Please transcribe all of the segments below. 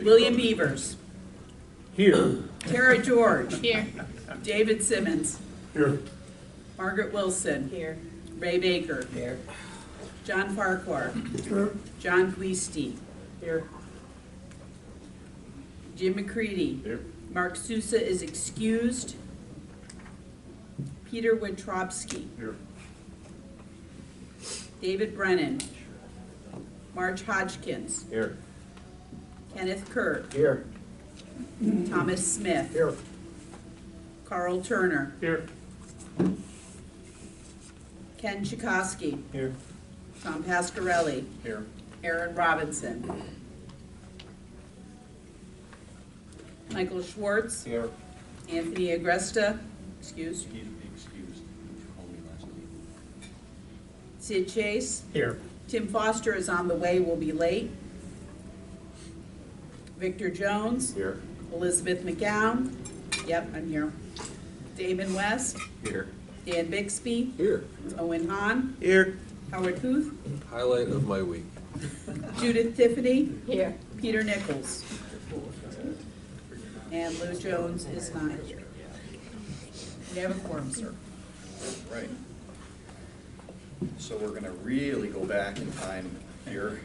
William Beavers. Here. Tara George. Here. David Simmons. Here. Margaret Wilson. Here. Ray Baker. Here. John Farquhar. Here. John Guisti. Here. Jim McCready. Here. Mark Sousa is excused. Peter Wittrobski. Here. David Brennan. Marge Hodgkins. Here. Kenneth Kerr. Here. Thomas Smith. Here. Carl Turner. Here. Ken Chikoski. Here. Tom Pasquarelli. Here. Aaron Robinson. Michael Schwartz. Here. Anthony Agresta. Excused. He's excused. He called me last week. Sid Chase. Here. Tim Foster is on the way, will be late. Victor Jones. Here. Elizabeth McGowan. Yep, I'm here. Damon West. Here. Dan Bixby. Here. Owen Hahn. Here. Howard Huth. Highlight of my week. Judith Tiffany. Here. Peter Nichols. And Lou Jones is not here. We have a quorum, sir. Right. So we're gonna really go back in time here.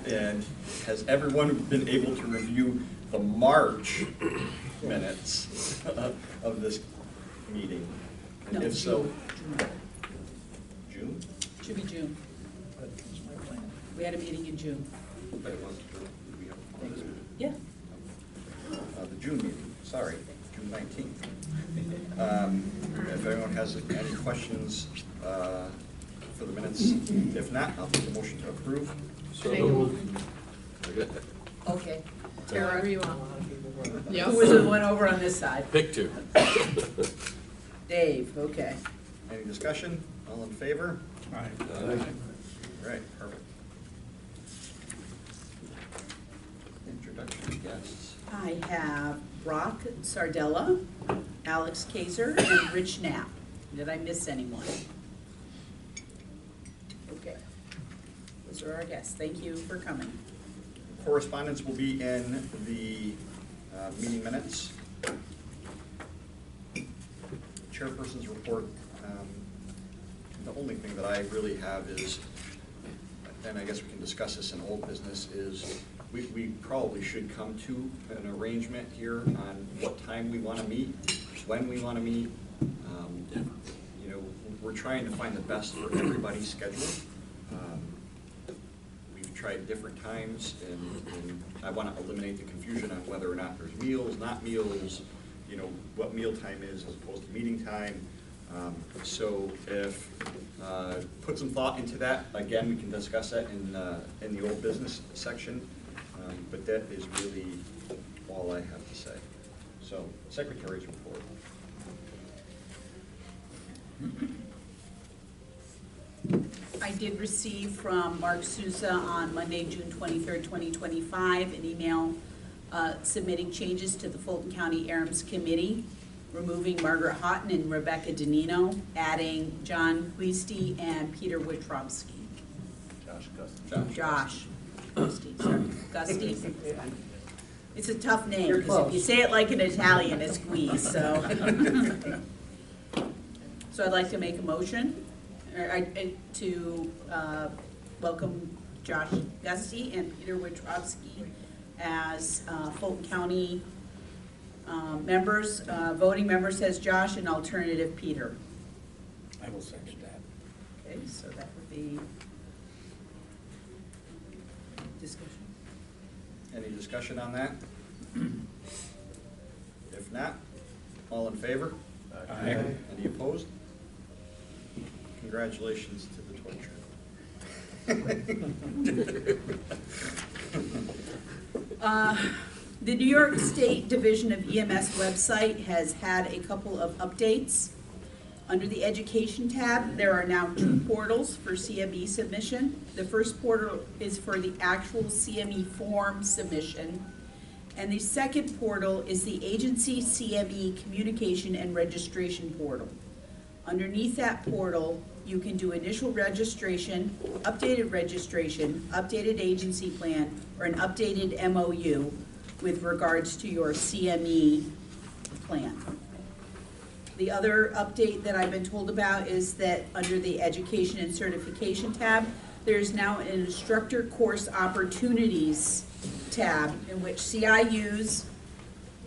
And has everyone been able to review the March minutes of this meeting? And No, if so, June? Should be June. We had a meeting in June. But it was, we have this meeting. Yeah. The June meeting, sorry, June 19th. If anyone has any questions for the minutes, if not, I'll take a motion to approve. So Make a moved. Okay. Wherever Tara, you want. who was the one over on this side? Pick two. Dave, okay. Any discussion? All in favor? Aye. Right, perfect. Introduction guests. I have Brock Sardella, Alex Kaiser, and Rich Knapp. Did I miss anyone? Okay. Those are our guests. Thank you for coming. Correspondence will be in the meeting minutes. Chairperson's report. The only thing that I really have is, and I guess we can discuss this in old business, is we probably should come to an arrangement here on what time we want to meet, when we want to meet. You know, we're trying to find the best for everybody's schedule. We've tried different times, and I want to eliminate the confusion on whether or not there's meals, not meals, you know, what meal time is as opposed to meeting time. So if, put some thought into that. Again, we can discuss that in the old business section, but that is really all I have to say. So, Secretary's report. I did receive from Mark Sousa on Monday, June 23rd, 2025, an email submitting changes to the Fulton County ARMS Committee, removing Margaret Houghton and Rebecca Danino, adding John Guisti and Peter Wittrobski. Josh Guisti, sorry, Gusti. It's a tough name, because if you say it like an Italian, it's Guis, so. So I'd like to make a motion to welcome Josh Gusti and Peter Wittrobski as Fulton County members. Voting member says Josh, and alternative Peter. I will second that. Okay, so that would be discussion. Any discussion on that? If not, all in favor? Aye. Any opposed? Congratulations to the torture. The New York State Division of EMS website has had a couple of updates. Under the Education tab, there are now 2 portals for CME submission. The first portal is for the actual CME form submission, and the second portal is the Agency CME Communication and Registration portal. Underneath that portal you can do initial registration, updated agency plan, or an updated MOU with regards to your CME plan. The other update that I've been told about is that under the Education and Certification tab, there's now an Instructor Course Opportunities tab in which CIUs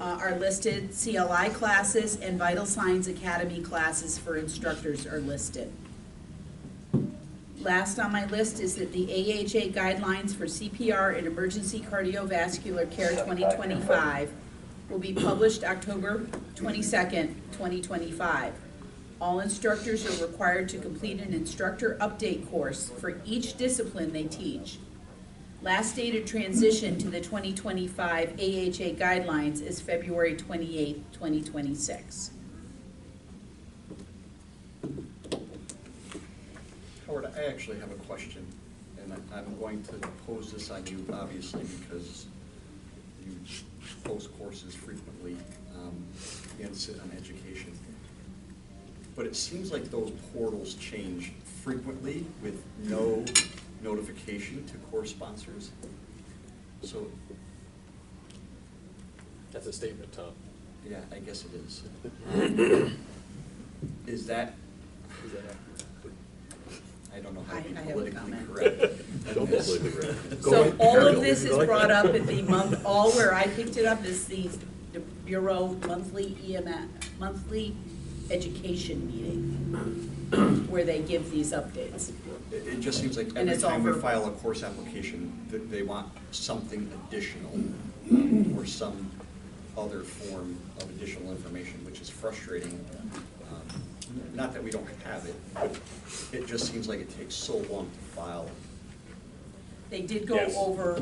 are listed, CLI classes, and Vital Signs Academy classes for instructors are listed. Last on my list is that the AHA guidelines for CPR and emergency cardiovascular care 2025 will be published October 22nd, 2025. All instructors are required to complete an instructor update course for each discipline they teach. Last date of transition to the 2025 AHA guidelines is February 28th, 2026. Howard, I actually have a question, and I'm going to pose this on you, obviously, because you post courses frequently and sit on education. But it seems like those portals change frequently with no notification to course sponsors. So, That's a statement, Tom. yeah, I guess it is. Is that, I don't know how to be I have a politically comment. correct. Don't Yes. politically correct. Go So ahead. all Carry of on. this is Go brought ahead. up at the month, all where I picked it up is the Bureau monthly monthly education meeting, where they give these updates. It just seems like And every it's all time we verbal. file a course application, they want something additional or some other form of additional information, which is frustrating. Not that we don't have it, but it just seems like it takes so long to file. They did go Yes. over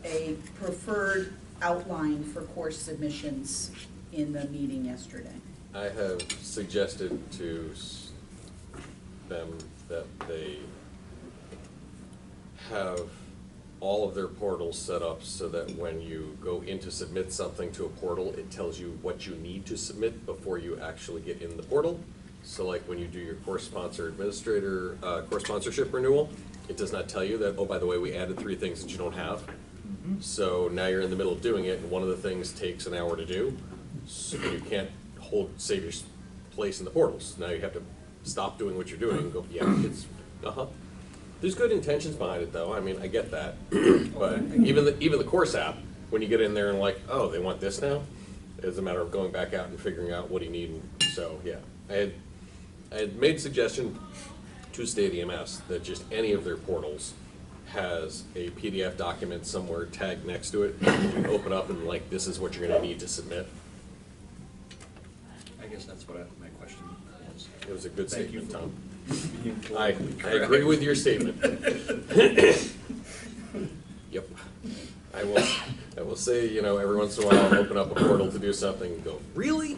a preferred outline for course submissions in the meeting yesterday. I have suggested to them that they have all of their portals set up so that when you go in to submit something to a portal, it tells you what you need to submit before you actually get in the portal. So like when you do your course sponsor administrator, course sponsorship renewal, it does not tell you that, oh, by the way, we added 3 things that you don't have. So now you're in the middle of doing it, and one of the things takes an hour to do, so you can't save your place in the portals. Now you have to stop doing what you're doing and go, yeah, it's, There's good intentions behind it, though. I mean, I get that. But even the course app, when you get in there and like, oh, they want this now, it's a matter of going back out and figuring out what do you need. So yeah, I had made suggestion to State EMS that just any of their portals has a PDF document somewhere tagged next to it. You can open up and like, this is what you're going to need to submit. I guess that's what my question was. It was a good Thank you statement, for Tom. being I politically agree correct. with your statement. Yep. I will say, you know, every once in a while I'll open up a portal to do something and go, really?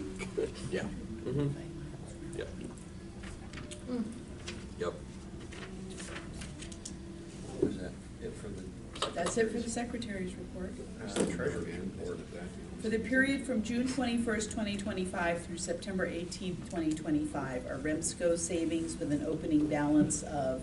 Yeah. Mm-hmm. Yep. Yep. Was that it for the? That's it for the Secretary's report. The treasurer's report. For the period from June 21st, 2025 through September 18th, 2025, our REMSCO savings with an opening balance of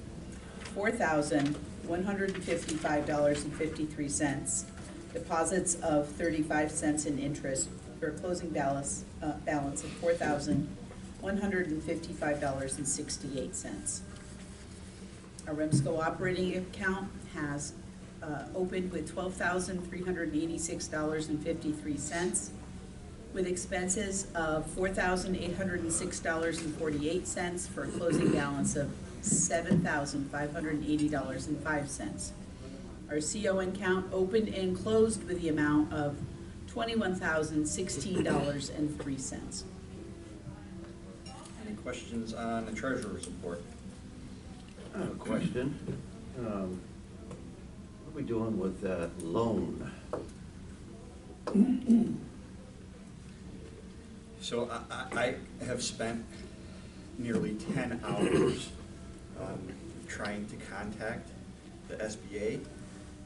$4,155.53, deposits of 35 cents in interest, for a closing balance of $4,155.68. Our REMSCO operating account has opened with $12,386.53, with expenses of $4,806.48 for a closing balance of $7,580.05. Our CON count opened and closed with the amount of $21,016.03. Any questions on the treasurer's report? I have a question. What are we doing with that loan? So I have spent nearly 10 hours trying to contact the SBA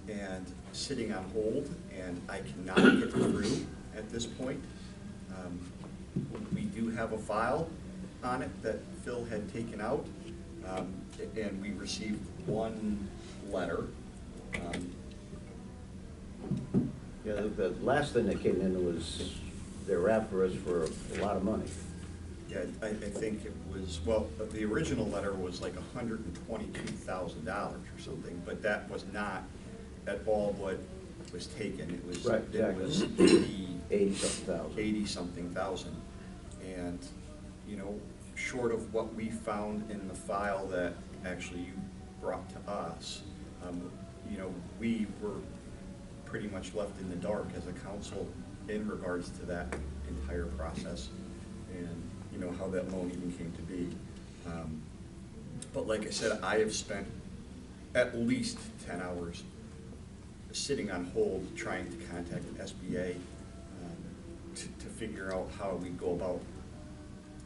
and sitting on hold, and I cannot get through at this point. We do have a file, on it that Phil had taken out, and we received one letter. Yeah, the last thing that came in was, they were after us for a lot of money. Yeah, I think it was, well, the original letter was like $122,000 or something, but that was not at all what was taken. It was, Right, it was exactly. 80-something thousand. 80-something thousand. And, you know, short of what we found in the file that actually you brought to us, you know, we were pretty much left in the dark as a council in regards to that entire process and, you know, how that loan even came to be. But like I said, I have spent at least 10 hours sitting on hold trying to contact the SBA to figure out how we go about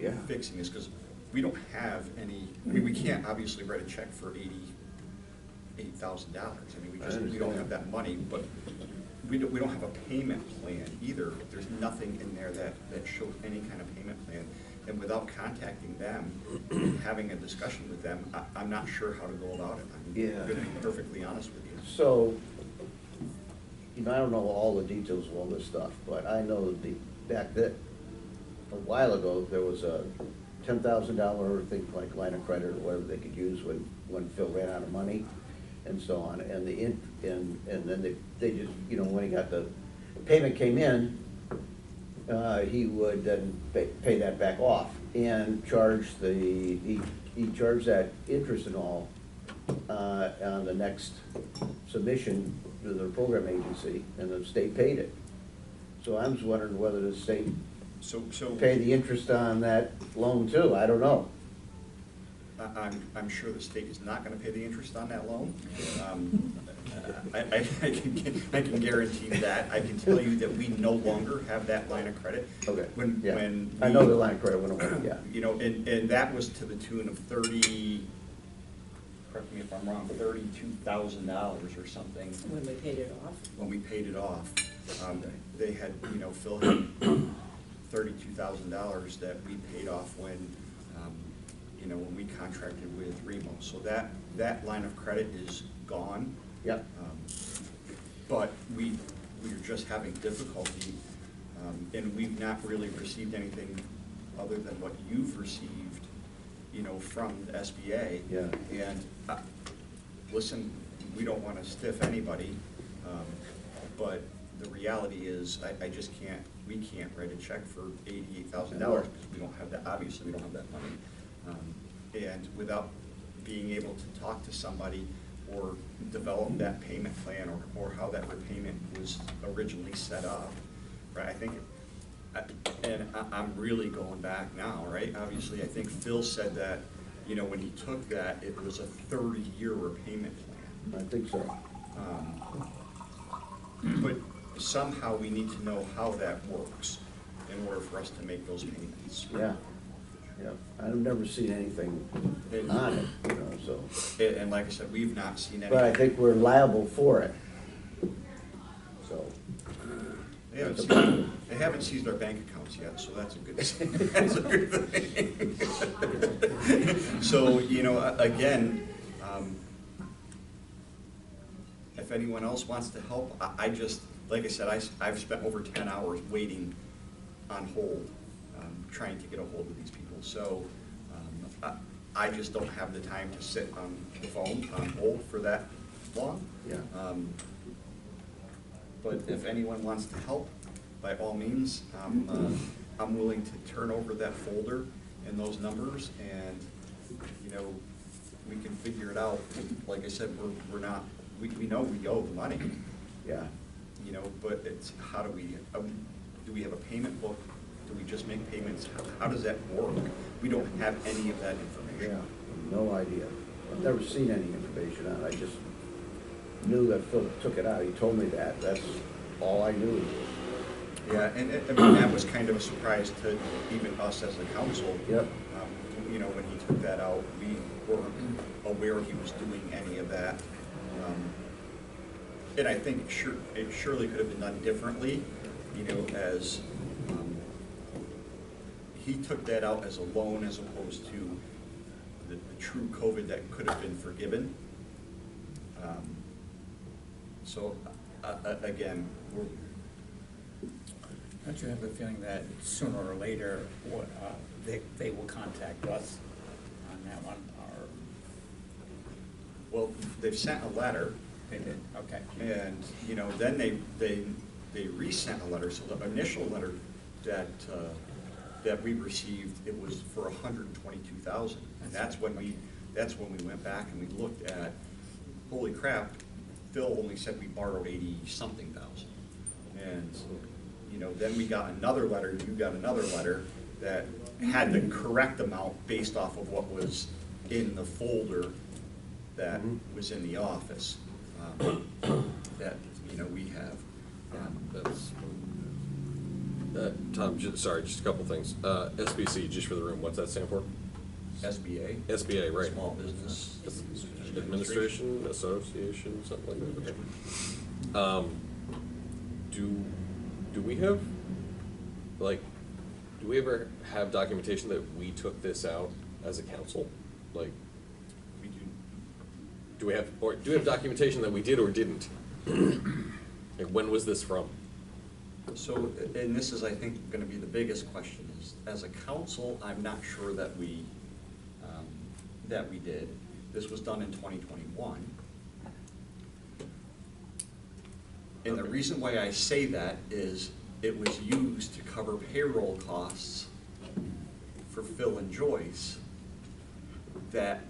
Yeah. fixing this, because we don't have any, I mean, we can't obviously write a check for $88,000. I mean, we don't have that money, but we don't have a payment plan either. There's nothing in there that shows any kind of payment plan. And without contacting them and having a discussion with them, I'm not sure how to go about it. I'm Yeah. gonna be perfectly honest with you. So, you know, I don't know all the details of all this stuff, but I know back then, a while ago, there was a $10,000 thing like line of credit or whatever they could use when Phil ran out of money and so on. And and then they just, you know, when he got the payment came in, he would then pay that back off and charge he charged that interest and all on the next submission to the program agency, and the state paid it. So I'm just wondering whether the state So pay the interest on that loan too, I don't know. I'm sure the state is not gonna pay the interest on that loan. I can guarantee that. I can tell you that we no longer have that line of credit. Okay, When yeah. I we- know the line of credit went away, yeah. You know, and that was to the tune of correct me if I'm wrong, $32,000 or something. When we paid it off? When we paid it off. They had, you know, Phil had $32,000 that we paid off when, you know, when we contracted with REMO. So that line of credit is gone. Yep. But we're just having difficulty, and we've not really received anything other than what you've received, you know, from the SBA. Yeah. And, listen, we don't want to stiff anybody, but the reality is, we can't write a check for $88,000 because we don't have that, obviously, we don't have that money. And without being able to talk to somebody or develop that payment plan or how that repayment was originally set up, right? I think, and I'm really going back now, right? Obviously, I think Phil said that, you know, when he took that, it was a 30-year repayment plan. I think so. But somehow we need to know how that works in order for us to make those payments. Yeah, yeah. I've never seen anything on it, you know, so. And like I said, we've not seen any. But I think we're liable for it. So. They haven't seized our bank accounts yet, so that's a good, that's a good thing. So, you know, again, if anyone else wants to help, I just, like I said, I've spent over 10 hours waiting on hold, trying to get a hold of these people. So I just don't have the time to sit on the phone on hold for that long. Yeah. But if anyone wants to help, by all means, I'm willing to turn over that folder and those numbers, and, you know, we can figure it out. Like I said, we're not, we know we owe the money, Yeah. you know, but it's, how do we have a payment book? Do we just make payments? How does that work? We don't have any of that Yeah, information. no idea. I've never seen any information on it. I just knew that Phil took it out. He told me that. That's all I knew. Yeah, and I mean, that was kind of a surprise to even us as a council. Yep. You know, when he took that out, we weren't aware he was doing any of that. And I think it surely could have been done differently, you know, as he took that out as a loan as opposed to the true COVID that could have been forgiven. So, again, we're, Don't you have the feeling that sooner or later, they will contact us on that one, or well, they've sent a letter, they did, okay. and, you know, then they resent a letter. So the initial letter that we received, it was for $122,000. And that's when we went back and we looked at, holy crap, Phil only said we borrowed 80-something thousand. And, you know, then we got another letter, you got another letter that had the correct amount based off of what was in the folder that was in the office, that, you know, we have. That's, Tom, sorry, just a couple things. SBC, just for the room, what's that stand for? SBA. SBA, right. Small Business Administration, Association, something like that, okay. Do we have, like, do we ever have documentation that we took this out as a council? Like, We do. do we have documentation that we did or didn't? Like, when was this from? So, and this is, I think, gonna be the biggest question, is, as a council, I'm not sure that we did. This was done in 2021. And the reason why I say that is it was used to cover payroll costs for Phil and Joyce that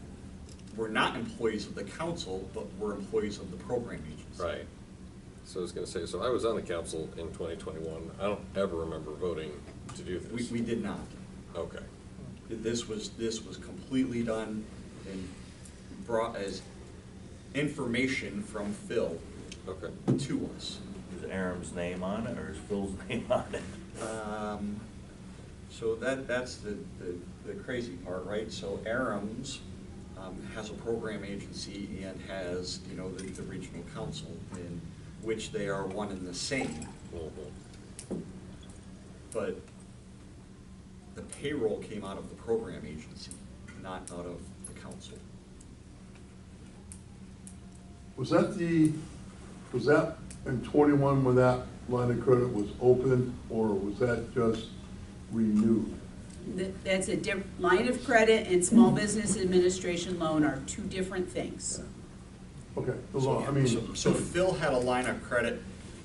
were not employees of the council, but were employees of the program agency. Right. So I was gonna say, so I was on the council in 2021. I don't ever remember voting to do this. We did not. Okay. This was completely done and brought as information from Phil Okay. to us. Is Aram's name on it, or is Phil's name on it? So that's the crazy part, right? So Aram's has a program agency and has, you know, the regional council, in which they are one and the same. But the payroll came out of the program agency, not out of the council. Was that in 21 when that line of credit was open, or was that just renewed? That's a line of credit and small business administration loan are two different things. Okay, the law, I mean, So Phil had a line of credit.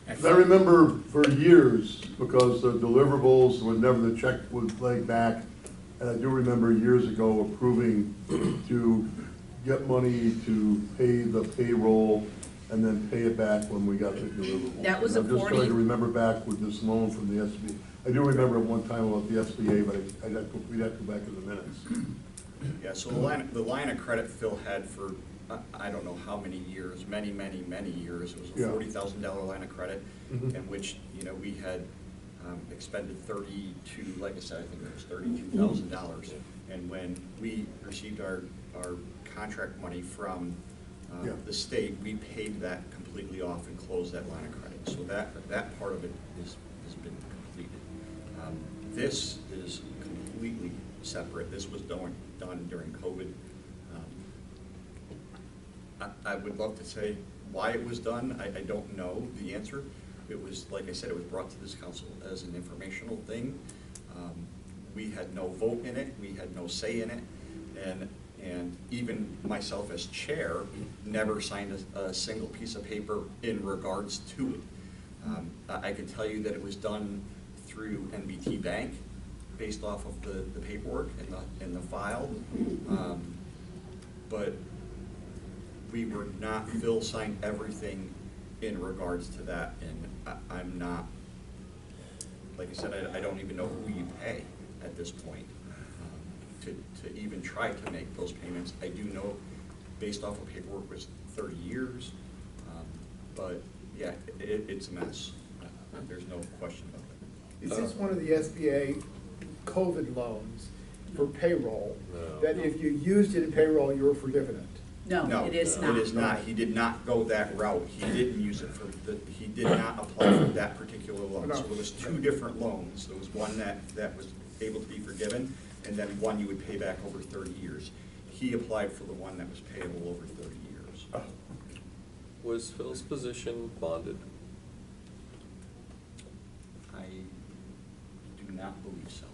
I remember for years, because the deliverables, whenever the check was laid back, and I do remember years ago approving to get money to pay the payroll and then pay it back when we got the deliverable. That was And a I'm just trying 40 to remember back with this loan from the SBA. I do remember at one time about the SBA, but we'd have to go back in the minutes. Yeah, so the line of credit Phil had for, I don't know how many years, many years. It was a Yeah. $40,000 line of credit, Mhm. in which, you know, we had expended 32, like I said, I think it was $32,000. And when we received our contract money from Yeah. the state, we paid that completely off and closed that line of credit. So that part of it has been completed. This is completely separate. This was done during COVID. I would love to say why it was done. I don't know the answer. It was, like I said, it was brought to this council as an informational thing. We had no vote in it. We had no say in it. And even myself as chair never signed a single piece of paper in regards to it. I can tell you that it was done through NBT Bank based off of the paperwork in the file. But we were not, Phil signed everything in regards to that, and I'm not, like I said, I don't even know who you pay at this point to even try to make those payments. I do know, based off of paperwork, was 30 years, but yeah, it's a mess. There's no question about it. Is this one of the SBA COVID loans for payroll? No. That if you used it in payroll, you were forgiven it? No, it is not. It is not. He did not go that route. He didn't use it he did not apply for that particular loan. So there was two different loans. There was one that was able to be forgiven, and then one you would pay back over 30 years. He applied for the one that was payable over 30 years. Was Phil's position bonded? I do not believe so.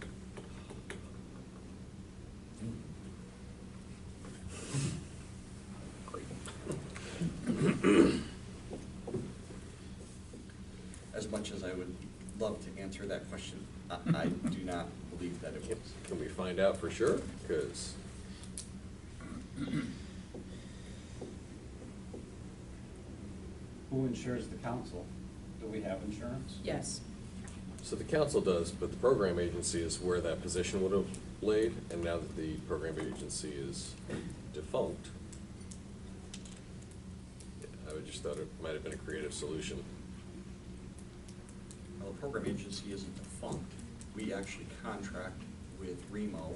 As much as I would love to answer that question, I do not believe that it was. Can we find out for sure? Because Who insures the council? Do we have insurance? Yes. so the council does, but the program agency is where that position would have laid, and now that the program agency is defunct, I would just thought it might have been a creative solution. Well, the program agency isn't defunct. We actually contract with REMO.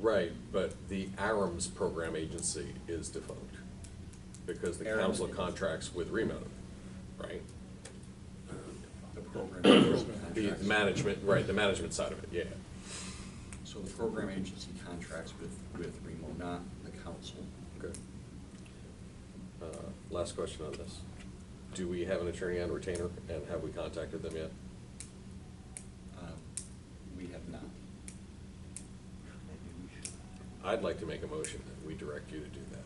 Right, but the ARMS program agency is defunct, because the ARMS council is. contracts with REMO, right? The program agency The contracts. management, right, the management side of it, yeah. So the program agency contracts with REMO, not the council. Okay. Last question on this. Do we have an attorney on retainer, and have we contacted them yet? We have not. I'd like to make a motion that we direct you to do that.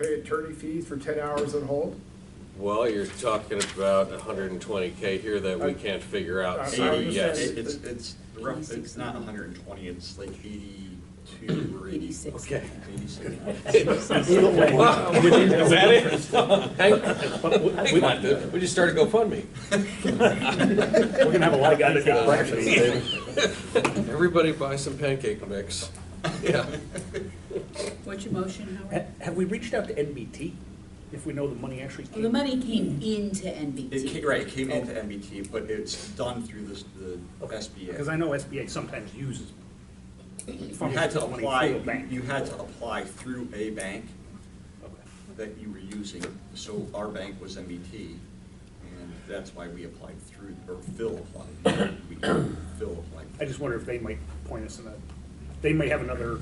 Pay attorney fees for 10 hours on hold? Well, you're talking about 120K here that we can't figure out, so I yes. understand. It's not 120, it's like 82 or 86. 86. Okay. 86. Wow. Is that it? Hang on, we just started GoFundMe. We're gonna have a lot of guys that get breakfast. Everybody buy some pancake mix. Yeah. What's your motion, Howard? Have we reached out to NBT, if we know the money actually Well, came? the money came into NBT. Right, it came into NBT, but it's done through the SBA. Because I know SBA sometimes uses You funds had to for money apply, through a bank. you had to apply through a bank Okay. that you were using. So our bank was NBT, and that's why we applied through, or Phil applied. Phil applied. I just wonder if they might point us in a, they may have another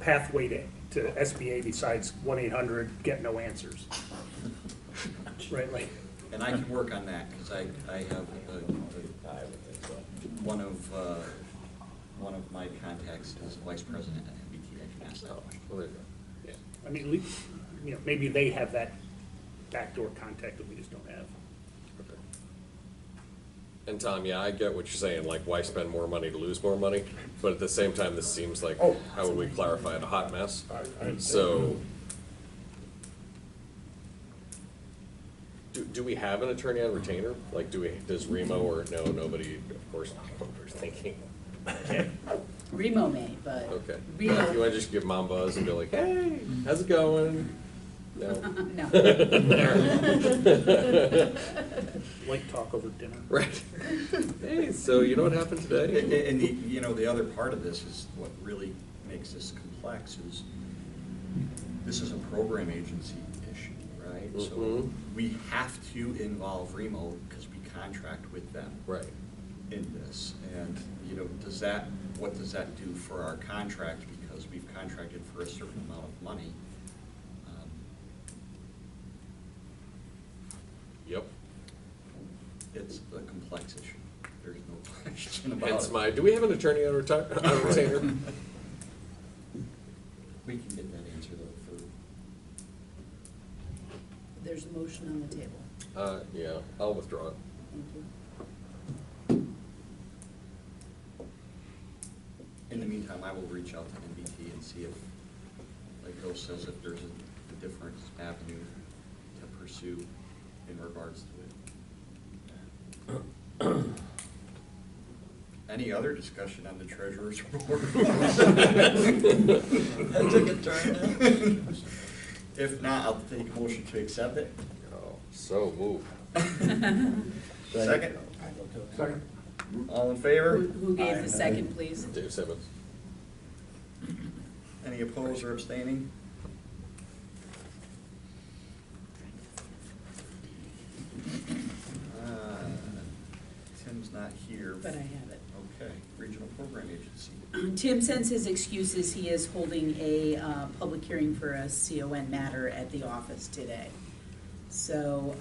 pathway to SBA besides 1-800, get no answers. Right, like, And I can work on that, because I have one of my contacts is vice president at NBT. I can ask that Oh, question. well, there you go. Yeah. I mean, maybe they have that backdoor contact that we just don't have. Okay. And Tom, yeah, I get what you're saying, like, why spend more money to lose more money? But at the same time, this seems like, Oh. how would we clarify it, a hot mess? I- So, do we have an attorney on retainer? Like, does Remo or, no, nobody, of course not, what we're thinking. Remo may, but. Okay. Remo. You wanna just give Mom a buzz and be like, hey, how's it going? No? No. Like talk over dinner. Right. Hey, so you know what happened today? And the other part of this is what really makes this complex is this is a program agency issue, right? So Mhm. we have to involve Remo because we contract with them. Right. In this, and, what does that do for our contract, because we've contracted for a certain amount of money? Yep. It's a complex issue, there's no question about it. Hence do we have an attorney on retainer? We can get that answer though for, There's a motion on the table. Yeah, I'll withdraw it. Thank you. in the meantime, I will reach out to NBT and see if, like Bill says, if there's a different avenue to pursue in regards to it. Any other discussion on the treasurer's report? That took a turn. If not, I'll take a motion to accept it. Oh, so move. Second? Second. All in favor? Who gave the second, please? Dave Simmons. Any opposed or abstaining? Tim's not here, But Tim sends his excuses. He is holding a public hearing for a CON matter at the office today. So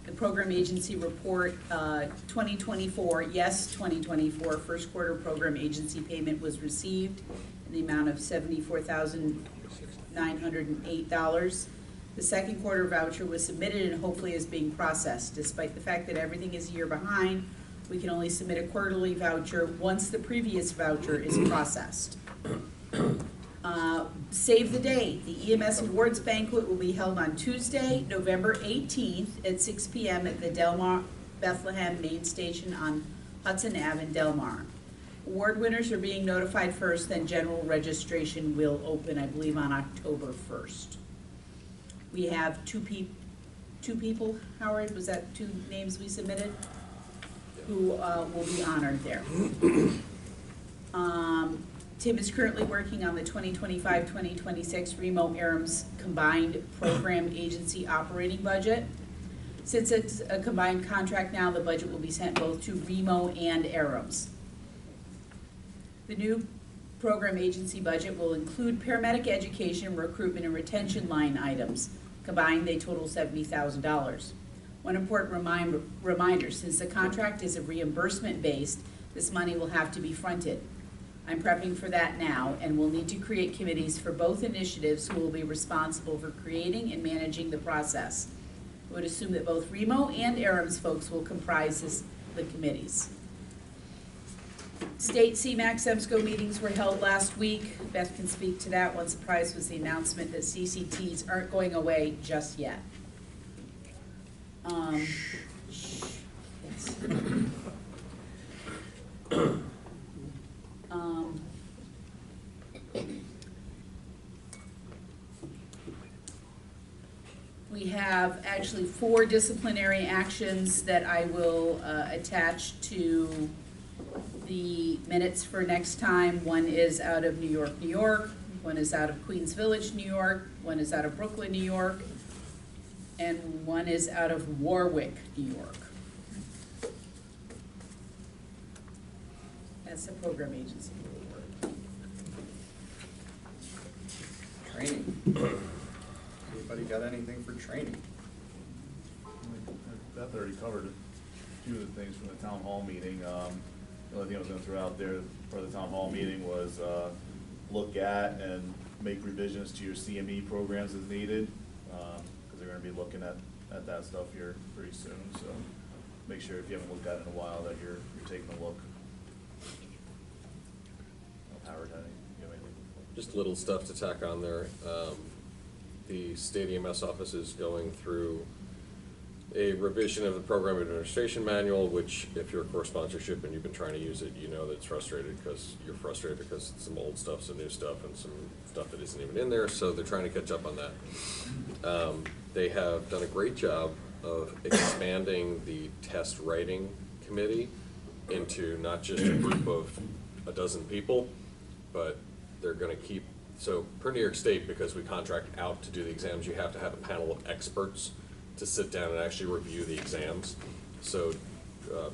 the program agency report 2024, yes, 2024, first quarter program agency payment was received in the amount of $74,908. The second quarter voucher was submitted and hopefully is being processed. Despite the fact that everything is a year behind, we can only submit a quarterly voucher once the previous voucher is processed. Save the date. The EMS Awards Banquet will be held on Tuesday, November 18th at 6 p.m. at the Delmar Bethlehem Main Station on Hudson Ave in Delmar. Award winners are being notified first, then general registration will open, I believe, on October 1st. We have two people, Howard, was that two names we submitted? Who will be honored there. Tim is currently working on the 2025-2026 Remo ARMS combined program agency operating budget. Since it's a combined contract now, the budget will be sent both to Remo and ARMS. The new program agency budget will include paramedic education, recruitment, and retention line items. Combined, they total $70,000. One important reminder, since the contract is a reimbursement based, this money will have to be fronted. I'm prepping for that now, and we'll need to create committees for both initiatives who will be responsible for creating and managing the process. I would assume that both Remo and ARMS folks will comprise the committees. State CMAX REMSCO meetings were held last week. Beth can speak to that. One surprise was the announcement that CCTs aren't going away just yet. Yes. We have actually 4 disciplinary actions that I will attach to the minutes for next time. One is out of New York, New York. One is out of Queens Village, New York. One is out of Brooklyn, New York. And one is out of Warwick, New York. That's the program agency. Training. Anybody got anything for training? Beth already covered a few of the things from the town hall meeting. The only thing I was gonna throw out there for the town hall meeting was, look at and make revisions to your CME programs as needed. Cause they're gonna be looking at that stuff here pretty soon, so make sure if you haven't looked at it in a while that you're taking a look. Howard, you have anything? Just little stuff to tack on there. The state EMS office is going through a revision of the program administration manual, which if you're a core sponsorship and you've been trying to use it, you know that it's frustrated because you're frustrated because it's some old stuff, some new stuff, and some stuff that isn't even in there, so they're trying to catch up on that. They have done a great job of expanding the test writing committee into not just a group of a dozen people, but they're gonna keep, so per New York State, because we contract out to do the exams, you have to have a panel of experts to sit down and actually review the exams. So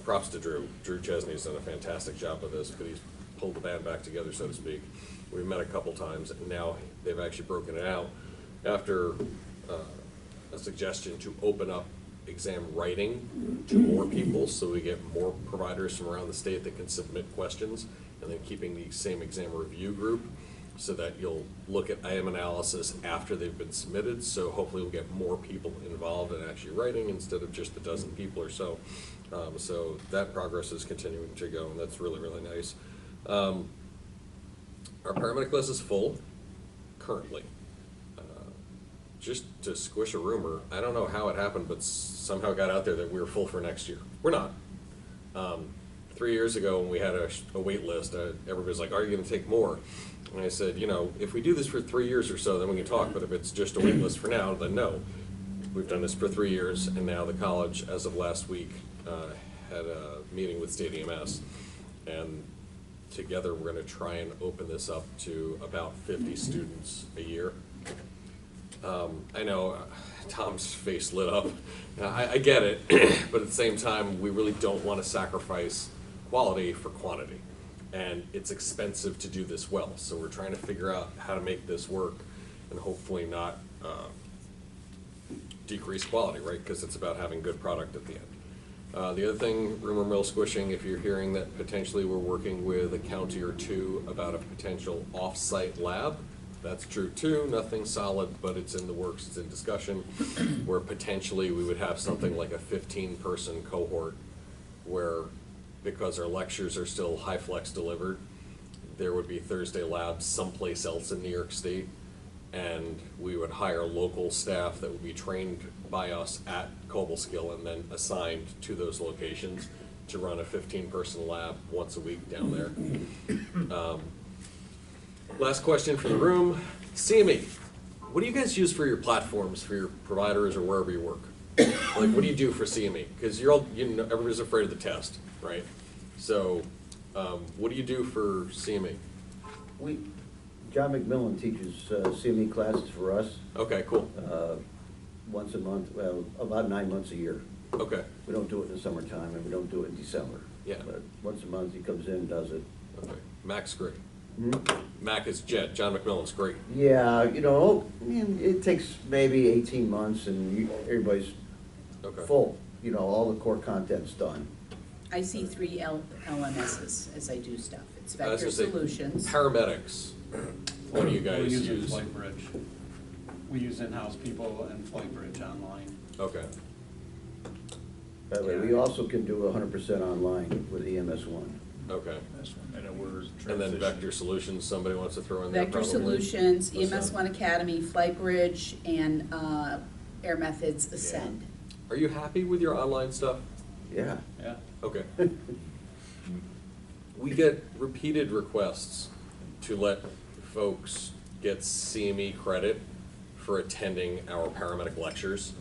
props to Drew. Drew Chesney's done a fantastic job of this, but he's pulled the band back together, so to speak. We've met a couple times, and now they've actually broken it out after a suggestion to open up exam writing to more people, so we get more providers from around the state that can submit questions, and then keeping the same exam review group, so that you'll look at IM analysis after they've been submitted, so hopefully we'll get more people involved in actually writing instead of just a dozen people or so. So that progress is continuing to go, and that's really, really nice. Our paramedic list is full currently. Just to squish a rumor, I don't know how it happened, but somehow got out there that we were full for next year. We're not. 3 years ago when we had a wait list, everybody's like, are you gonna take more? And I said, you know, if we do this for 3 years or so, then we can talk, but if it's just a wait list for now, then no. We've done this for 3 years, and now the college, as of last week, had a meeting with State EMS, and together we're gonna try and open this up to about 50 students a year. I know Tom's face lit up. I get it, but at the same time, we really don't want to sacrifice quality for quantity. and it's expensive to do this well. So we're trying to figure out how to make this work and hopefully not decrease quality, right? Because it's about having good product at the end. The other thing, rumor mill squishing, if you're hearing that potentially we're working with a county or two about a potential off-site lab, that's true too. Nothing solid, but it's in the works, it's in discussion, where potentially we would have something like a 15-person cohort where, because our lectures are still high flex delivered, there would be Thursday labs someplace else in New York State, and we would hire local staff that would be trained by us at Cobleskill and then assigned to those locations to run a 15-person lab once a week down there. Last question for the room. CME, what do you guys use for your platforms, for your providers or wherever you work? Like, what do you do for CME? Because you're all, you know, everybody's afraid of the test, right? So, what do you do for CME? John McMillan teaches CME classes for us. Okay, cool. Once a month, well, about 9 months a year. Okay. We don't do it in the summertime, and we don't do it in December. Yeah. But once a month, he comes in and does it. Okay. Mac's great. Hmm? Mac is Jet. John McMillan's great. Yeah, you know, it takes maybe 18 months, and everybody's Okay. full. You know, all the core content's done. I see 3 LMSs as I do stuff. It's I was Vector gonna say, Solutions. Paramedics. What do you We're guys using use? Flightbridge. We use in-house people and Flightbridge online. Okay. By the way, we also can do 100% online with EMS1. Okay. I know we're And then transitioning. Vector Solutions, somebody wants to throw in there Vector probably? Solutions, What's EMS that? One Academy, Flightbridge, and Air Methods Ascend. Are you happy with your online stuff? Yeah. Yeah. Okay. We get repeated requests to let folks get CME credit for attending our paramedic lectures.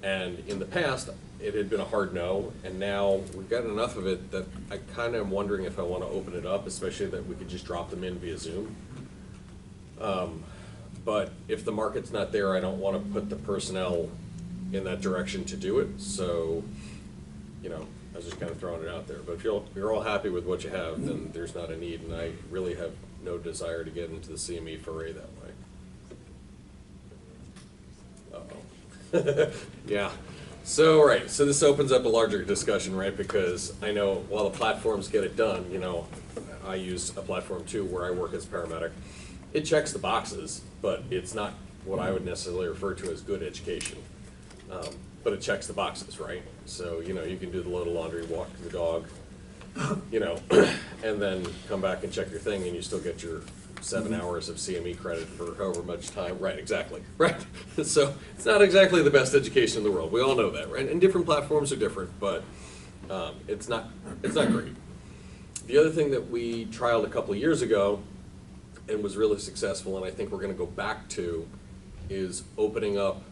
And in the past, it had been a hard no, and now we've gotten enough of it that I kind of am wondering if I want to open it up, especially that we could just drop them in via Zoom. But if the market's not there, I don't want to put the personnel in that direction to do it. So, you know, I was just kind of throwing it out there. But if you're all happy with what you have, then there's not a need, and I really have no desire to get into the CME foray that way. Uh-oh. Yeah. So, right, so this opens up a larger discussion, right? Because I know while the platforms get it done, you know, I use a platform too where I work as a paramedic. It checks the boxes, but it's not what I would necessarily refer to as good education. But it checks the boxes, right? So, you know, you can do the load of laundry, walk the dog, you know, and then come back and check your thing, and you still get your 7 hours of CME credit for however much time. Right, exactly, right? So it's not exactly the best education in the world. We all know that, right? And different platforms are different, but it's not great. The other thing that we trialed a couple of years ago and was really successful, and I think we're going to go back to, is opening up.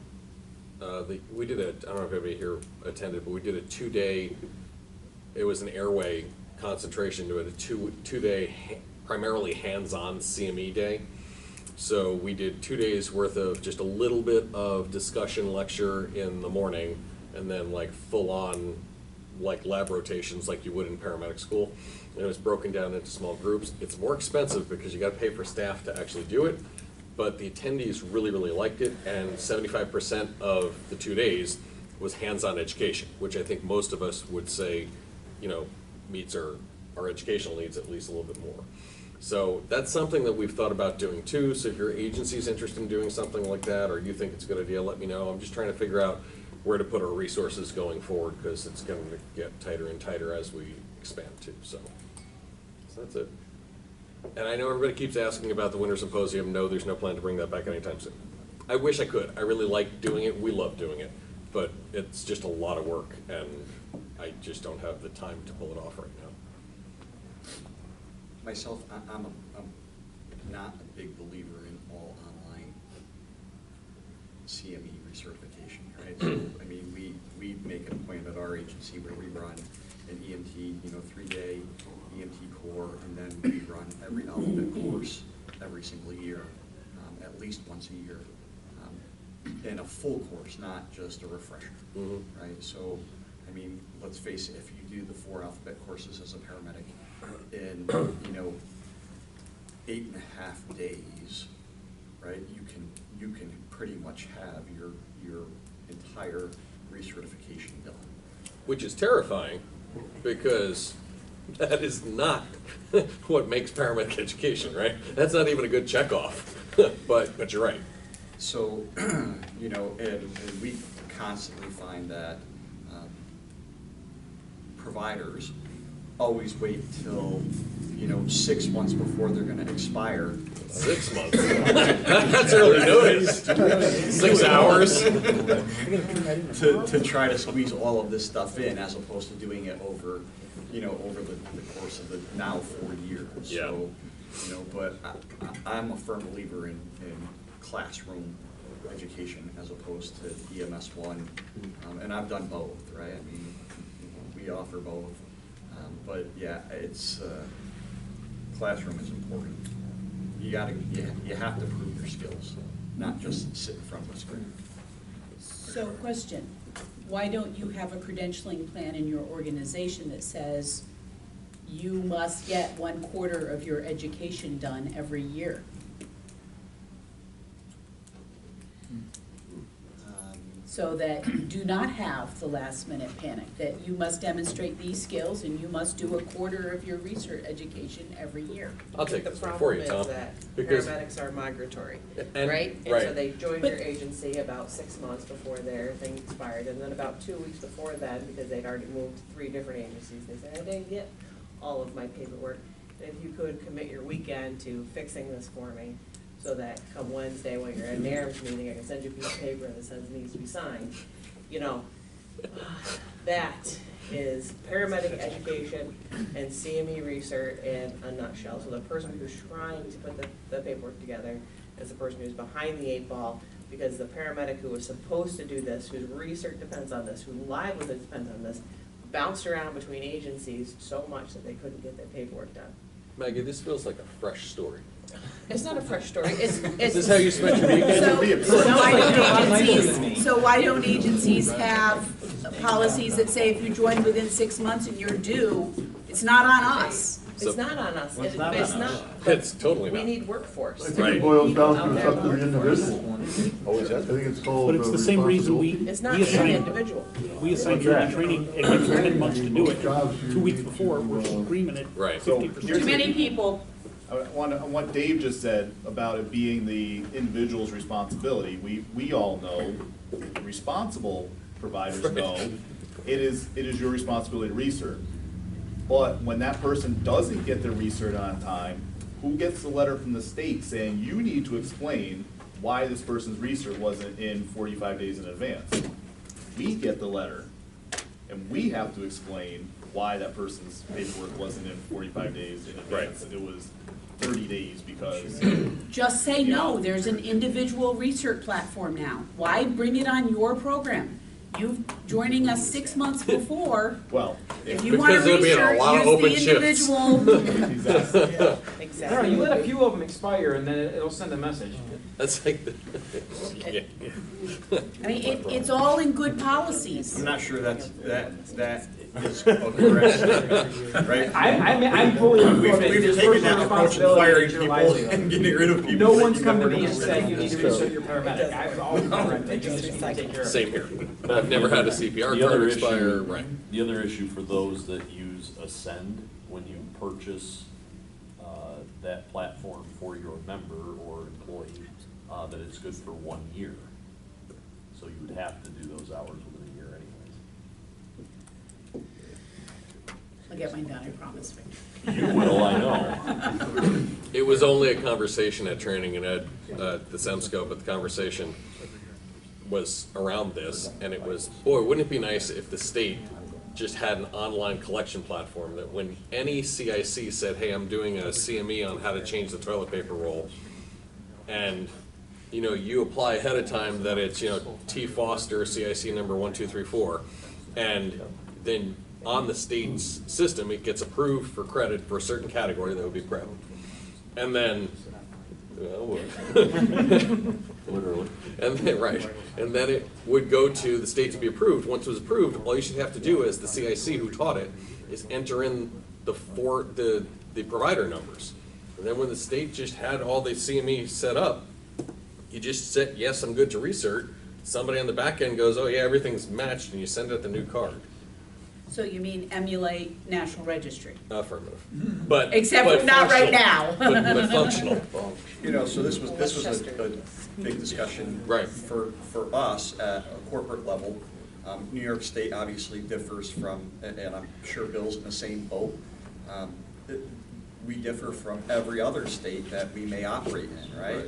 We did I don't know if anybody here attended, but we did a 2-day. It was an airway concentration to it, a two-day primarily hands-on CME day. So we did 2 days worth of just a little bit of discussion lecture in the morning, and then like full-on like lab rotations like you would in paramedic school. And it was broken down into small groups. It's more expensive because you got to pay for staff to actually do it, but the attendees really, really liked it, and 75% of the 2 days was hands-on education, which I think most of us would say, you know, meets our educational needs at least a little bit more. So that's something that we've thought about doing too. So if your agency's interested in doing something like that, or you think it's a good idea, let me know. I'm just trying to figure out where to put our resources going forward, because it's going to get tighter and tighter as we expand too. So that's it. And I know everybody keeps asking about the Winter Symposium. No, there's no plan to bring that back anytime soon. I wish I could. I really like doing it. We love doing it. But it's just a lot of work, and I just don't have the time to pull it off right now. Myself, I'm not a big believer in all online CME recertification, right? So, I mean, we make a point at our agency where we run an EMT, 3-day EMT core, and then we run every element course every single year, at least once a year, and a full course, not just a refresher, right? So, I mean, let's face it, if you do the 4 alphabet courses as a paramedic, in, 8.5 days, right, you can pretty much have your entire recertification done. Which is terrifying, because that is not what makes paramedic education, right? That's not even a good checkoff, but you're right. So, and we constantly find that providers always wait till, 6 months before they're gonna expire. 6 months. That's early notice. 6 hours. To try to squeeze all of this stuff in, as opposed to doing it over, over the course of the now 4 years. Yeah. So, but I'm a firm believer in classroom education as opposed to EMS 1. And I've done both, right? I mean, we offer both. But yeah, it's, classroom is important. You have to prove your skills, not just sit in front of a screen. So question, why don't you have a credentialing plan in your organization that says you must get 1/4 of your education done every year? So that you do not have the last minute panic, that you must demonstrate these skills and you must do 1/4 of your research education every year. I'll take The this one for you, Tom. problem is that because- paramedics are migratory, And- right? And right. so they join But- your agency about 6 months before their thing expired, and then about 2 weeks before that, because they'd already moved to 3 different agencies, they said, I didn't get all of my paperwork. And if you could commit your weekend to fixing this for me, so that come Wednesday when you're at an ARMS meeting, I can send you a piece of paper that says it needs to be signed. That is paramedic education and CME research in a nutshell. So the person who's trying to put the paperwork together is the person who's behind the 8 ball, because the paramedic who was supposed to do this, whose research depends on this, whose livelihood depends on this, bounced around between agencies so much that they couldn't get their paperwork done. Maggie, this feels like a fresh story. It's not a fresh story, it's. Is this how you spent your weekend? So why don't agencies have policies that say if you join within 6 months and you're due, it's not on us? It's not on us, it's not. It's totally We not. need workforce. I think Right. it boils down Out to it's there. up to the individual. Always I has think it's called. But it's the same reason It's not we an assign, individual. we assign yearly training and give them 10 months to do it. 2 weeks before, we're screaming at Right. 50%. Too many people. On what Dave just said about it being the individual's responsibility, we all know, responsible providers know, it is your responsibility to research. But when that person doesn't get their research on time, who gets the letter from the state saying you need to explain why this person's research wasn't in 45 days in advance? We get the letter, and we have to explain why that person's paperwork wasn't in 45 days in advance. It was 30 days because. Just say no, there's an individual research platform now. Why bring it on your program? You joining us 6 months before, Well, if you want to Because there'll be a research, lot of use open the shifts. individual. exactly. Exactly. You let a few of them expire and then it'll send a message. That's like the, yeah. I mean, it's all in good policies. I'm not sure that is correct, right? I'm fully on board. We've There's taken personal that approach of responsibility firing to your people livelihood. and getting rid of people. No that one's you come to never me and noticed. said you need to research your paramedic. I've always been you just need to take care of it. Same here. I've never had a CPR The other card expire, issue, right. the other issue for those that use Ascend, when you purchase that platform for your member or employee, that it's good for 1 year. So you would have to do those hours within a year anyways. I'll get mine done, I promise. You will, I know. It was only a conversation at Training and Ed, the REMSCO, but the conversation was around this, and it was, boy, wouldn't it be nice if the state just had an online collection platform that when any CIC said, hey, I'm doing a CME on how to change the toilet paper roll, and you apply ahead of time that it's, T. Foster, CIC number 1234, and then on the state's system, it gets approved for credit for a certain category that would be prep. And then, Literally. and then, right, and then it would go to the state to be approved. Once it was approved, all you should have to do as the CIC who taught it is enter in the provider numbers. And then when the state just had all the CME set up, you just said, yes, I'm good to recert. Somebody on the back end goes, oh yeah, everything's matched, and you send out the new card. So you mean emulate National Registry? Affirmative. But Except but for not right functional. now. But functional. You know, so this was a big discussion. Right. For us at a corporate level. New York State obviously differs from, and I'm sure Bill's in the same boat. We differ from every other state that we may operate in, right?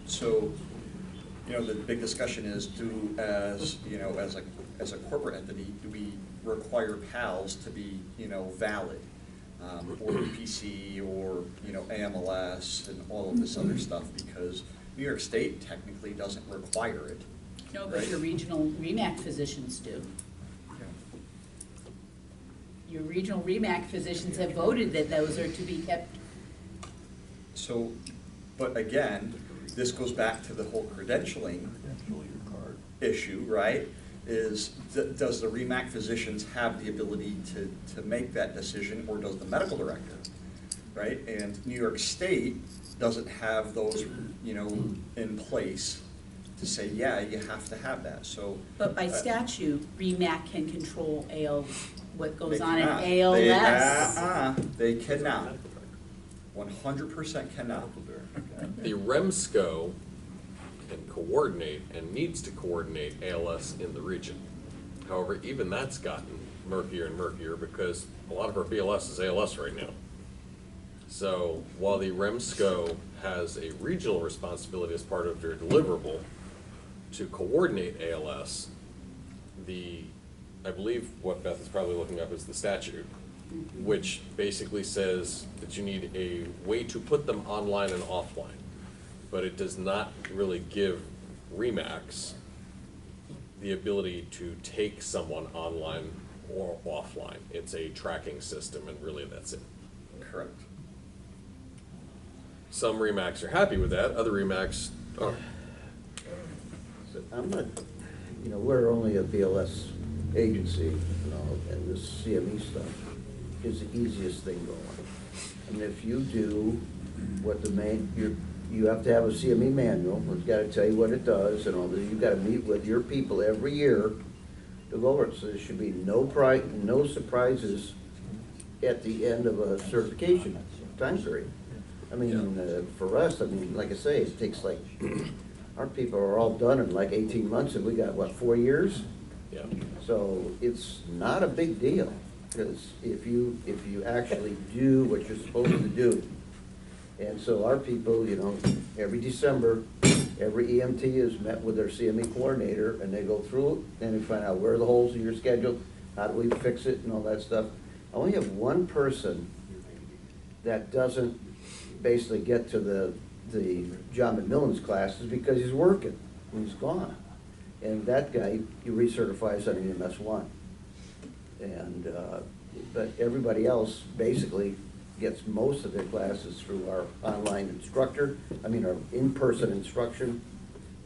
So, you know, the big discussion is, as a corporate entity, do we require PALs to be, valid? Or PC, or, AMLS, and all of this other stuff, because New York State technically doesn't require it. No, but your regional REMAC physicians do. Your regional REMAC physicians have voted that those are to be kept. So, but again, this goes back to the whole credentialing issue, right? Does the REMAC physicians have the ability to make that decision, or does the medical director, right? And New York State doesn't have those, in place to say, yeah, you have to have that, so. But by statute, REMAC can control what goes They on in cannot. ALS. They cannot. 100% cannot. The REMSCO can coordinate and needs to coordinate ALS in the region. However, even that's gotten murkier and murkier because a lot of our BLS is ALS right now. So while the REMSCO has a regional responsibility as part of their deliverable to coordinate ALS, I believe what Beth is probably looking up is the statute, which basically says that you need a way to put them online and offline. But it does not really give REMACs the ability to take someone online or offline. It's a tracking system, and really that's it. Correct. Some REMACs are happy with that, other REMACs aren't. I'm not, we're only a BLS agency, and this CME stuff is the easiest thing going. And if you do what you have to have a CME manual, it's gotta tell you what it does and all that. You've gotta meet with your people every year to go over it, so there should be no surprises at the end of a certification time period. I mean, for us, like I say, it takes our people are all done in 18 months, and we got, 4 years? Yeah. So it's not a big deal, because if you actually do what you're supposed to do. And so our people, every December, every EMT is met with their CME coordinator, and they go through it, and they find out where are the holes in your schedule, how do we fix it, and all that stuff. I only have one person that doesn't basically get to the John McMillan's classes because he's working, and he's gone. And that guy, he recertifies on EMS 1. And, but everybody else basically gets most of their classes through our online instructor, our in-person instruction,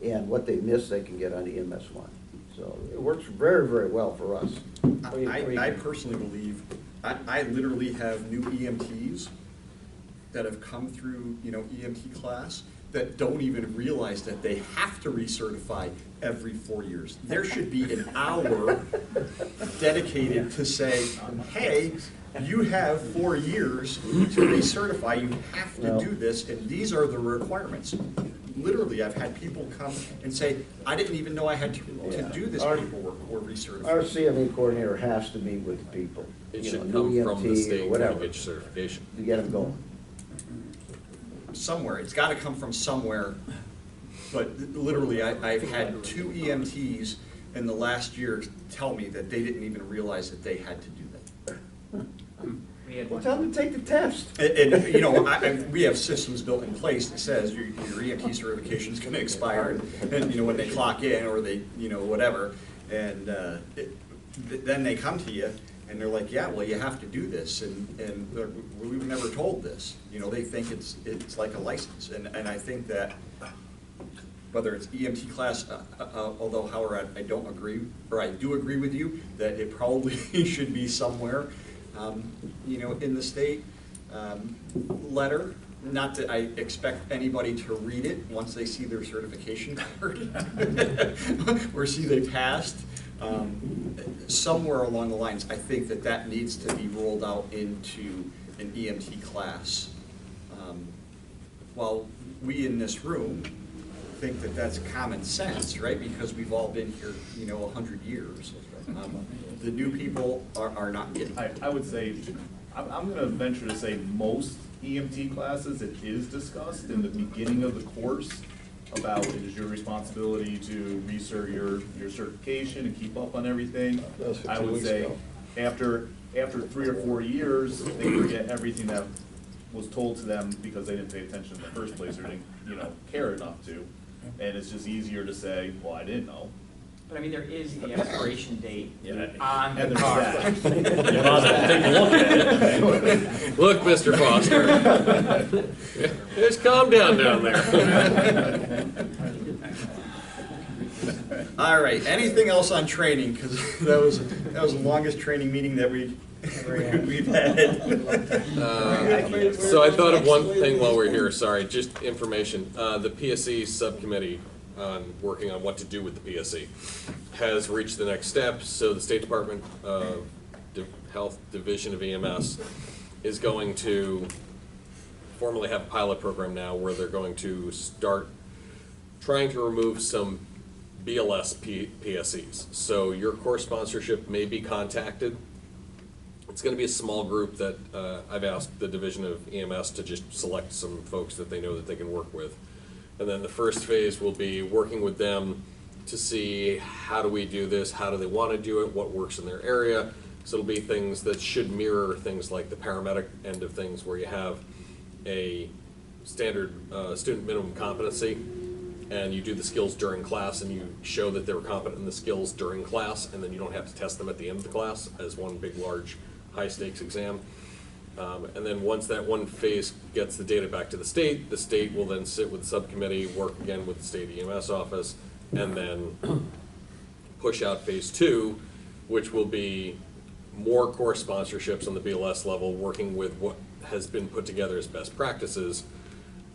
and what they miss, they can get on EMS 1. So it works very, very well for us. I personally believe, I literally have new EMTs that have come through, EMT class that don't even realize that they have to recertify every 4 years. There should be an hour dedicated to say, hey, you have 4 years to recertify, you have to do this, and these are the requirements. Literally, I've had people come and say, I didn't even know I had to do this paperwork or recertify. Our CME coordinator has to meet with the people. It should come from the state when you get your certification. To get them going. Somewhere, it's gotta come from somewhere, but literally, I've had 2 EMTs in the last year tell me that they didn't even realize that they had to do that. Well, tell them to take the test. And we have systems built in place that says your EMT certification is gonna expire, and when they clock in, or they, whatever, and then they come to you, and they're like, yeah, well, you have to do this, and we were never told this. They think it's like a license, and I think that whether it's EMT class, although Howard, I don't agree, or I do agree with you, that it probably should be somewhere. You know, in the state letter, not that I expect anybody to read it once they see their certification card or see they passed. Somewhere along the lines, I think that that needs to be rolled out into an EMT class. While we in this room think that that's common sense, right? Because we've all been here, you know, 100 years. The new people are not getting it. I would say, I'm gonna venture to say most EMT classes, it is discussed in the beginning of the course about it is your responsibility to research your certification and keep up on everything. I would say after 3 or 4 years, they forget everything that was told to them because they didn't pay attention in the first place or didn't, you know, care enough to. And it's just easier to say, well, I didn't know. But I mean, there is the expiration date Yeah. on And the there's car. that. You might as well take a look at it. Look, Mr. Foster, just calm down there. All right, anything else on training? Because that was the longest training meeting that we've had. So I thought of one thing while we're here, sorry, just information. The PSE subcommittee on working on what to do with the PSE has reached the next step. So the State Department Health Division of EMS is going to formally have a pilot program now where they're going to start trying to remove some BLS PSEs. So your course sponsorship may be contacted. It's going to be a small group that I've asked the Division of EMS to just select some folks that they know that they can work with. And then the first phase will be working with them to see how do we do this, how do they want to do it, what works in their area. So it'll be things that should mirror things like the paramedic end of things where you have a standard student minimum competency and you do the skills during class and you show that they were competent in the skills during class, and then you don't have to test them at the end of the class as one big, large, high-stakes exam. And then once that one phase gets the data back to the state will then sit with the subcommittee, work again with the state EMS office, and then push out phase 2, which will be more course sponsorships on the BLS level, working with what has been put together as best practices.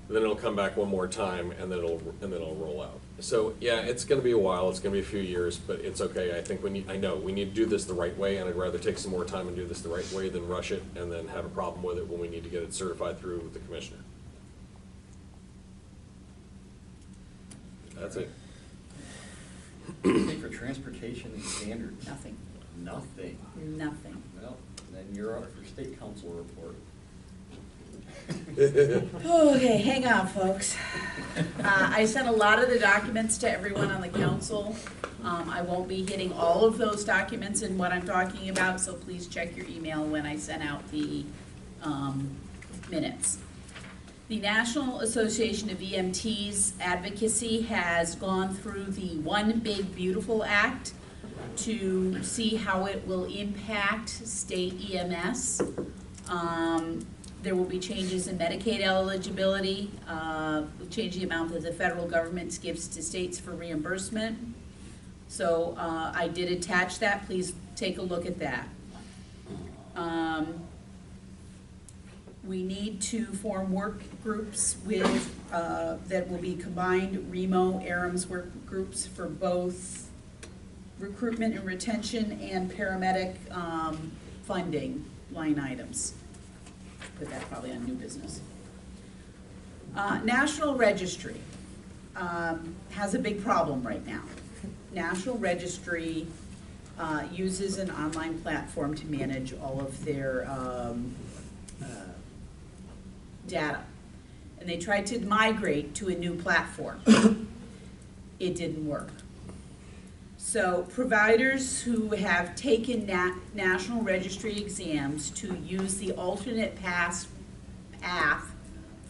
Then it'll come back one more time, and then it'll roll out. So yeah, it's going to be a while. It's going to be a few years, but it's okay. I think we need to do this the right way, and I'd rather take some more time and do this the right way than rush it and then have a problem with it when we need to get it certified through the commissioner. That's it. For transportation and standards. Nothing, Nothing. nothing. Well, then you're up for state council report. Okay, hang on, folks. I sent a lot of the documents to everyone on the council. I won't be hitting all of those documents in what I'm talking about, so please check your email when I send out the minutes. The National Association of EMTs Advocacy has gone through the One Big Beautiful Act to see how it will impact state EMS. There will be changes in Medicaid eligibility, change the amount that the federal government gives to states for reimbursement. So I did attach that. Please take a look at that. We need to form work groups with that will be combined REMO, REMS work groups for both recruitment and retention and paramedic funding line items. Put that probably on new business. National Registry has a big problem right now. National Registry uses an online platform to manage all of their data. And they tried to migrate to a new platform. It didn't work. So providers who have taken National Registry exams to use the alternate path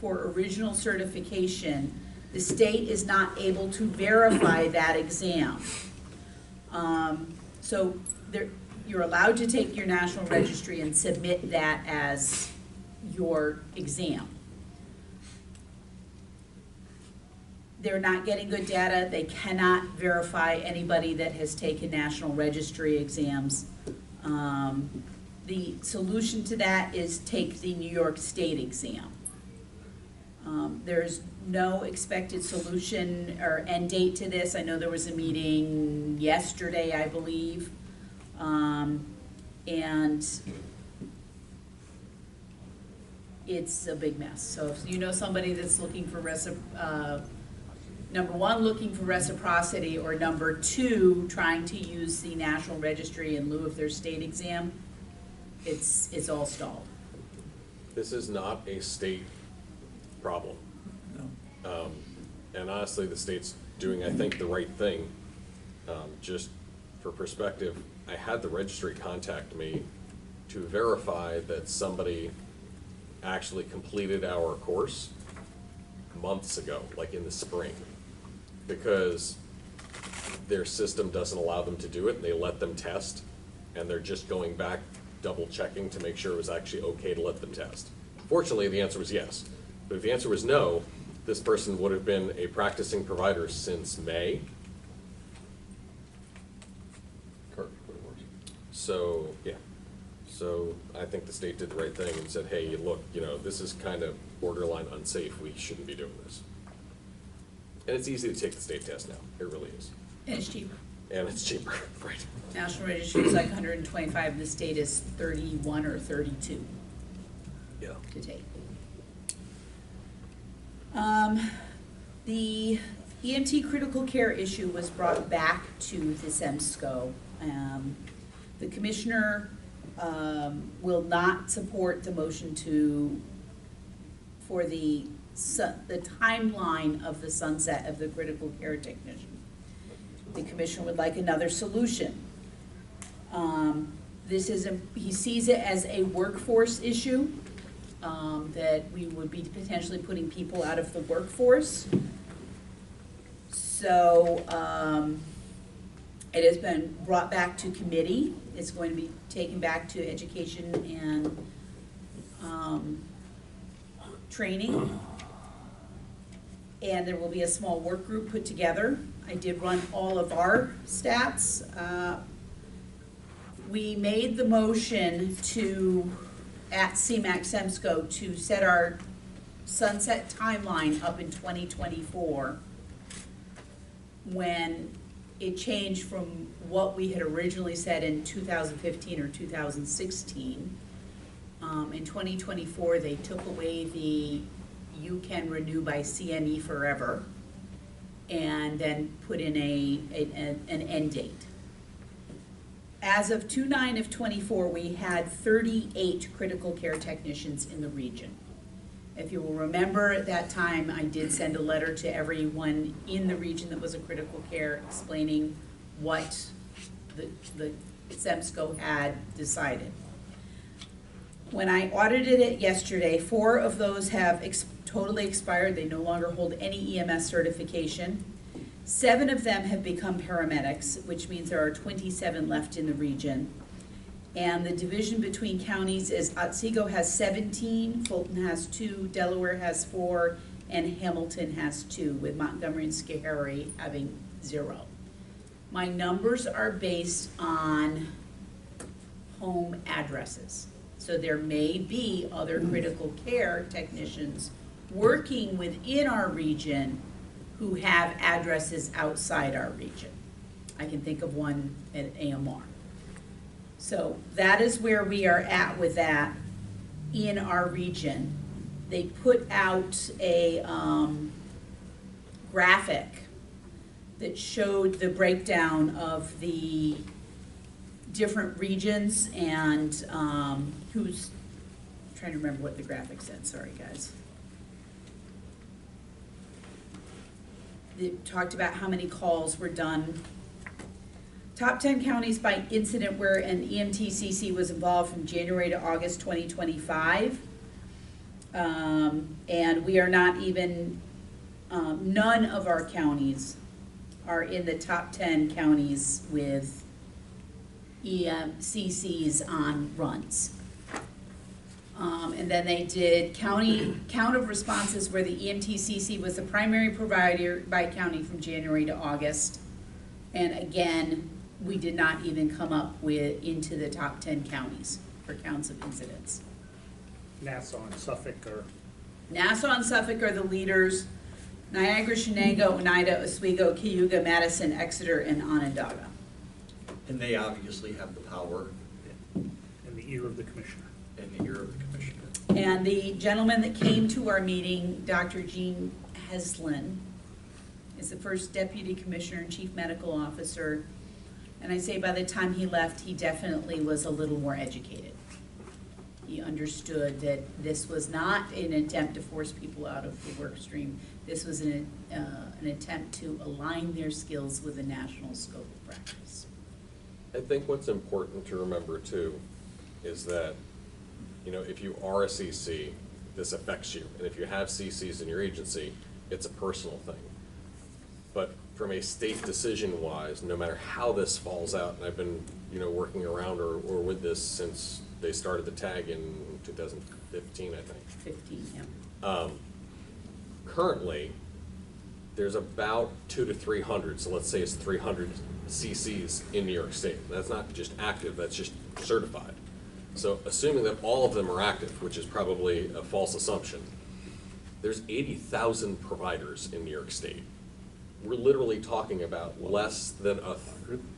for original certification, the state is not able to verify that exam. So you're allowed to take your National Registry and submit that as your exam. They're not getting good data. They cannot verify anybody that has taken National Registry exams. The solution to that is take the New York State exam. There's no expected solution or end date to this. I know there was a meeting yesterday, I believe. And it's a big mess. So if you know somebody that's looking for number one, looking for reciprocity, or number two, trying to use the National Registry in lieu of their state exam, it's all stalled. This is not a state problem. And honestly, the state's doing, I think, the right thing. Just for perspective, I had the registry contact me to verify that somebody actually completed our course months ago, like in the spring, because their system doesn't allow them to do it, and they let them test, and they're just going back, double checking to make sure it was actually okay to let them test. Fortunately, the answer was yes. But if the answer was no, this person would have been a practicing provider since May. So, yeah. So I think the state did the right thing and said, hey, look, this is kind of borderline unsafe. We shouldn't be doing this. And it's easy to take the state test now. It really is. And it's cheaper. And it's cheaper, right? National Registry is like 125, the state is 31 or 32 to take. The EMT critical care issue was brought back to the REMSCO. The commissioner will not support the motion for the timeline of the sunset of the critical care technician. The commission would like another solution. He sees it as a workforce issue, that we would be potentially putting people out of the workforce. So it has been brought back to committee. It's going to be taken back to education and training. And there will be a small work group put together. I did run all of our stats. We made the motion at CMAQ REMSCO to set our sunset timeline up in 2024, when it changed from what we had originally said in 2015 or 2016. In 2024, they took away the you can renew by CME forever, and then put in an end date. As of 2/9 of 24, we had 38 critical care technicians in the region. If you will remember, at that time, I did send a letter to everyone in the region that was a critical care explaining what the REMSCO had decided. When I audited it yesterday, 4 of those have totally expired. They no longer hold any EMS certification. 7 of them have become paramedics, which means there are 27 left in the region. And the division between counties is Otsego has 17, Fulton has 2, Delaware has 4, and Hamilton has 2, with Montgomery and Schoharie having 0. My numbers are based on home addresses. So there may be other critical care technicians working within our region who have addresses outside our region. I can think of one at AMR. So that is where we are at with that in our region. They put out a graphic that showed the breakdown of the different regions and I'm trying to remember what the graphic said, sorry guys. It talked about how many calls were done. Top 10 counties by incident where an EMTCC was involved from January to August 2025. And we are not even, none of our counties are in the top 10 counties with EMCCs on runs. And then they did count of responses where the EMTCC was the primary provider by county from January to August. And again, we did not even come up into the top 10 counties for counts of incidents. Nassau and Suffolk are, Nassau and Suffolk are the leaders. Niagara, Shenango, Oneida, Oswego, Cayuga, Madison, Exeter, and Onondaga. And they obviously have the power in the ear of the commissioner. in the ear of the commissioner. And the gentleman that came to our meeting, Dr. Gene Heslin, is the first Deputy Commissioner and Chief Medical Officer. And I say by the time he left, he definitely was a little more educated. He understood that this was not an attempt to force people out of the work stream. This was an attempt to align their skills with the national scope of practice. I think what's important to remember too is that, you know, if you are a CC, this affects you. And if you have CCs in your agency, it's a personal thing. But from a state decision wise, no matter how this falls out, and I've been, you know, working around or with this since they started the tag in 2015, I think. 15, yeah. Currently, there's about 200 to 300, so let's say it's 300 CCs in New York State. That's not just active, that's just certified. So assuming that all of them are active, which is probably a false assumption, there's 80,000 providers in New York State. We're literally talking about less than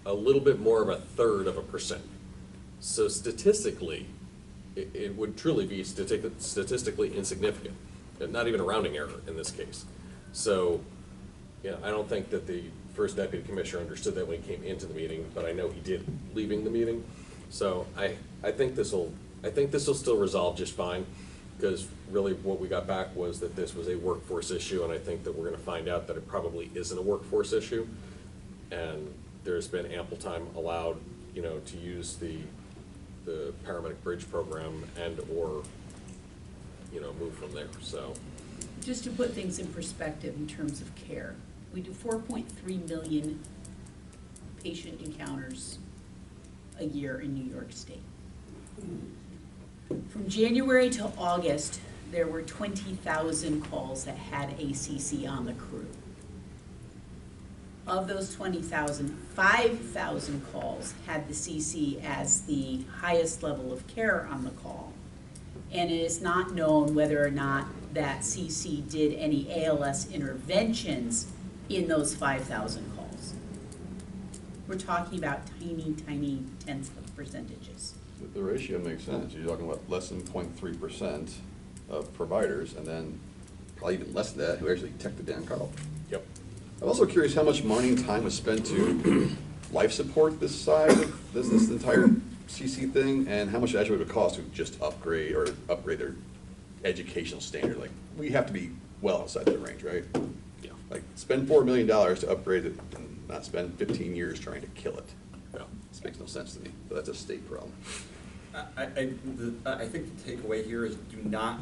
a little bit more of a third of a percent. So statistically, it would truly be statistically insignificant, and not even a rounding error in this case. So, yeah, I don't think that the first deputy commissioner understood that when he came into the meeting, but I know he did leaving the meeting. So I think this will still resolve just fine, because really what we got back was that this was a workforce issue, and I think that we're going to find out that it probably isn't a workforce issue, and there's been ample time allowed, you know, to use the paramedic bridge program and or, you know, move from there. So Just to put things in perspective in terms of care, we do 4.3 million patient encounters a year in New York State. From January to August, there were 20,000 calls that had ACC on the crew. Of those 20,000, 5,000 calls had the CC as the highest level of care on the call. And it is not known whether or not that CC did any ALS interventions in those 5,000 calls. We're talking about tiny, tiny tenths of percentages. The ratio makes sense. You're talking about less than 0.3% of providers, and then probably even less than that who actually tech the damn call. yep. I'm also curious how much money and time was spent to life support this side of this entire CC thing, and how much actually would it cost to just upgrade their educational standard. Like, we have to be well outside that range, right? Yeah. Like, spend $4 million to upgrade it and not spend 15 years trying to kill it. Yeah. This makes no sense to me, but that's a state problem. I think the takeaway here is do not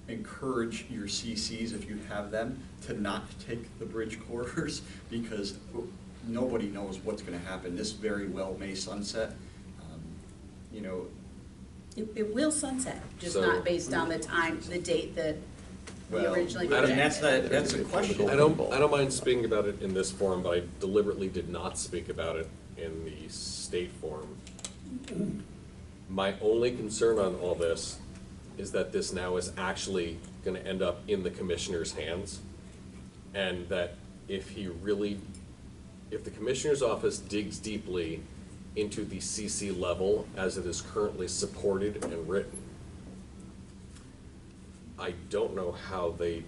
encourage your CCs, if you have them, to not take the bridge course, because nobody knows what's going to happen. This very well may sunset. You know, It will sunset, just So- not based on the time, the date that we well, originally and projected. that's a question. I don't mind speaking about it in this forum, but I deliberately did not speak about it in the state forum. My only concern on all this is that this now is actually gonna end up in the commissioner's hands. And that if the commissioner's office digs deeply into the CC level as it is currently supported and written, I don't know how they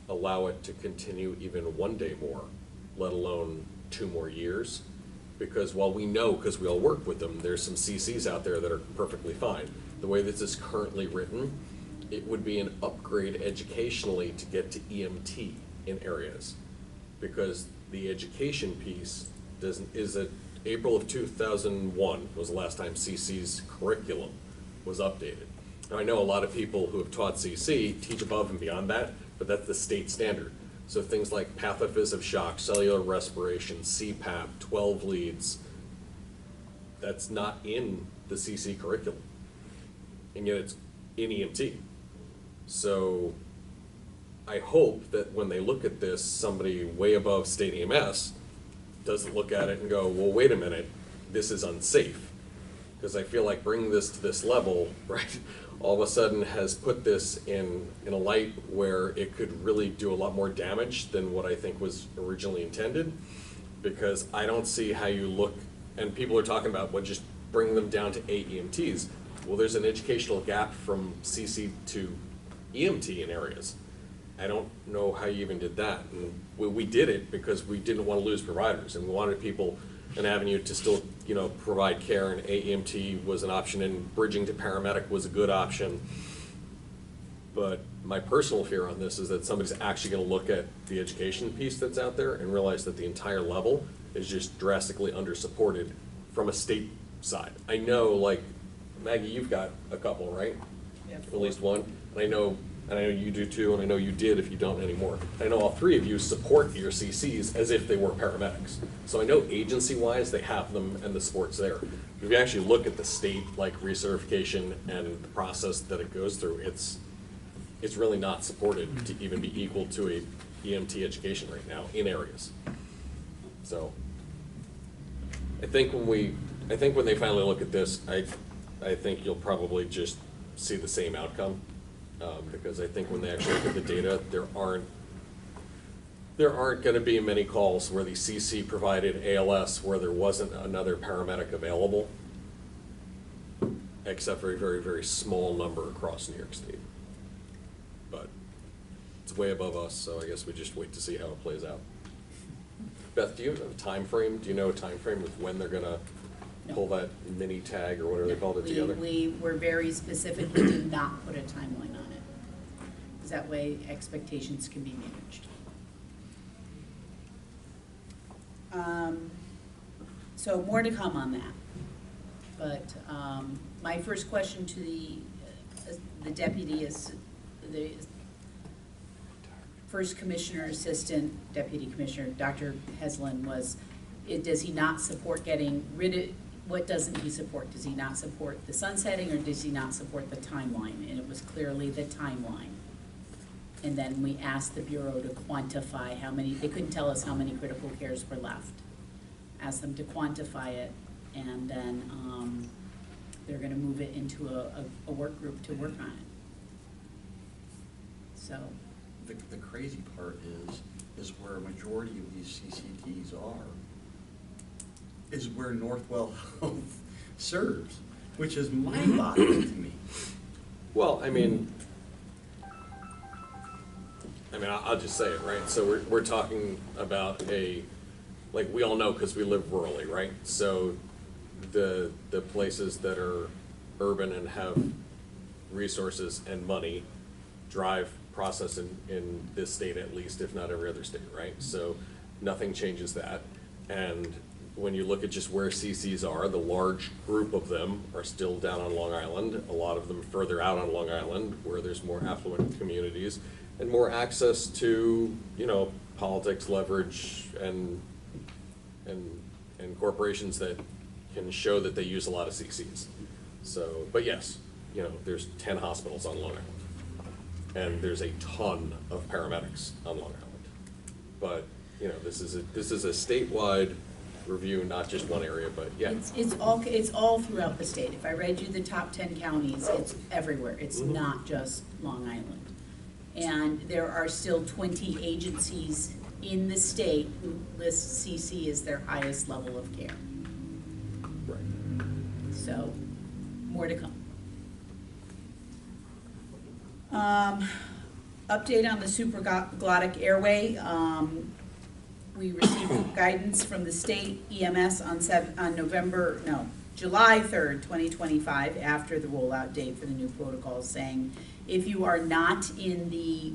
allow it to continue even one day more, let alone 2 more years. Because while we know, because we all work with them, there's some CCs out there that are perfectly fine. The way this is currently written, it would be an upgrade educationally to get to EMT in areas. Because the education piece is that April of 2001 was the last time CC's curriculum was updated. Now, I know a lot of people who have taught CC teach above and beyond that, but that's the state standard. So things like pathophys of shock, cellular respiration, CPAP, 12 leads, that's not in the CC curriculum. And yet it's in EMT. So I hope that when they look at this, somebody way above state EMS doesn't look at it and go, well, wait a minute, this is unsafe. Because I feel like bringing this to this level, right, all of a sudden has put this in a light where it could really do a lot more damage than what I think was originally intended. Because I don't see how you look, and people are talking about, well, just bring them down to 8 EMTs. Well, there's an educational gap from CC to EMT in areas. I don't know how you even did that. And we did it because we didn't want to lose providers, and we wanted people an avenue to still, you know, provide care, and AEMT was an option, and bridging to paramedic was a good option. But my personal fear on this is that somebody's actually gonna look at the education piece that's out there and realize that the entire level is just drastically under-supported from a state side. I know, like, Maggie, you've got a couple, right? Yeah. At least one, and I know you do too, and I know you did if you don't anymore. I know all three of you support your CCs as if they were paramedics. So I know agency-wise, they have them and the support's there. If you actually look at the state, like, recertification and the process that it goes through, it's really not supported to even be equal to a EMT education right now in areas. So I think when they finally look at this, I think you'll probably just see the same outcome. Because I think when they actually look at the data, there aren't gonna be many calls where the CC provided ALS where there wasn't another paramedic available, except for a very, very small number across New York State. But it's way above us, so I guess we just wait to see how it plays out. Beth, do you have a time frame? Do you know a time frame of when they're gonna pull that mini tag or whatever they called it together? We were very specific, we did not put a timeline on it, because that way expectations can be managed. So more to come on that. But my first question to the deputy is, the first commissioner assistant, deputy commissioner, Dr. Heslin, was, does he not support getting rid of, what doesn't he support? Does he not support the sunsetting, or does he not support the timeline? And it was clearly the timeline. And then we asked the Bureau to quantify how many, they couldn't tell us how many critical cares were left. Asked them to quantify it, and then they're gonna move it into a work group to work on it. So. The crazy part is where a majority of these CCTs are, is where Northwell Health serves, which is mind-boggling to me. Well, I mean, I'll just say it, right? So we're talking about like, we all know because we live rurally, right? So the places that are urban and have resources and money drive process in this state at least, if not every other state, right? So nothing changes that. And when you look at just where CCs are, the large group of them are still down on Long Island, a lot of them further out on Long Island where there's more affluent communities and more access to, you know, politics, leverage, and corporations that can show that they use a lot of CCs. So, but yes, you know, there's 10 hospitals on Long Island, and there's a ton of paramedics on Long Island. But, you know, this is a statewide review, not just one area, but yeah. It's all throughout the state. If I read you the top 10 counties, it's everywhere. It's not just Long Island. And there are still 20 agencies in the state who list CC as their highest level of care. Right. So, more to come. Update on the supraglottic airway. We received guidance from the state EMS on July 3rd, 2025, after the rollout date for the new protocols, saying if you are not in the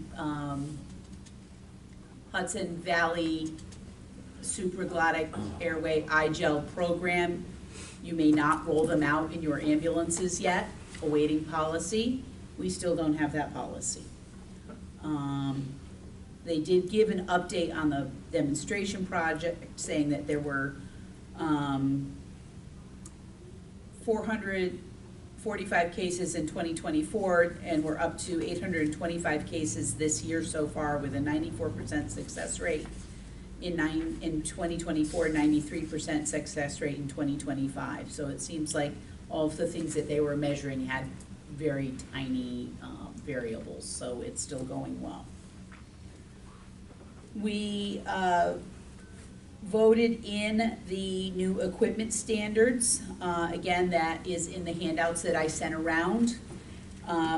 Hudson Valley supraglottic airway iGel program, you may not roll them out in your ambulances yet, awaiting policy. We still don't have that policy. They did give an update on the demonstration project, saying that there were 445 cases in 2024, and we're up to 825 cases this year so far with a 94% success rate. in 2024, 93% success rate in 2025. So it seems like all of the things that they were measuring had very tiny variables, so it's still going well. We voted in the new equipment standards. Again, that is in the handouts that I sent around.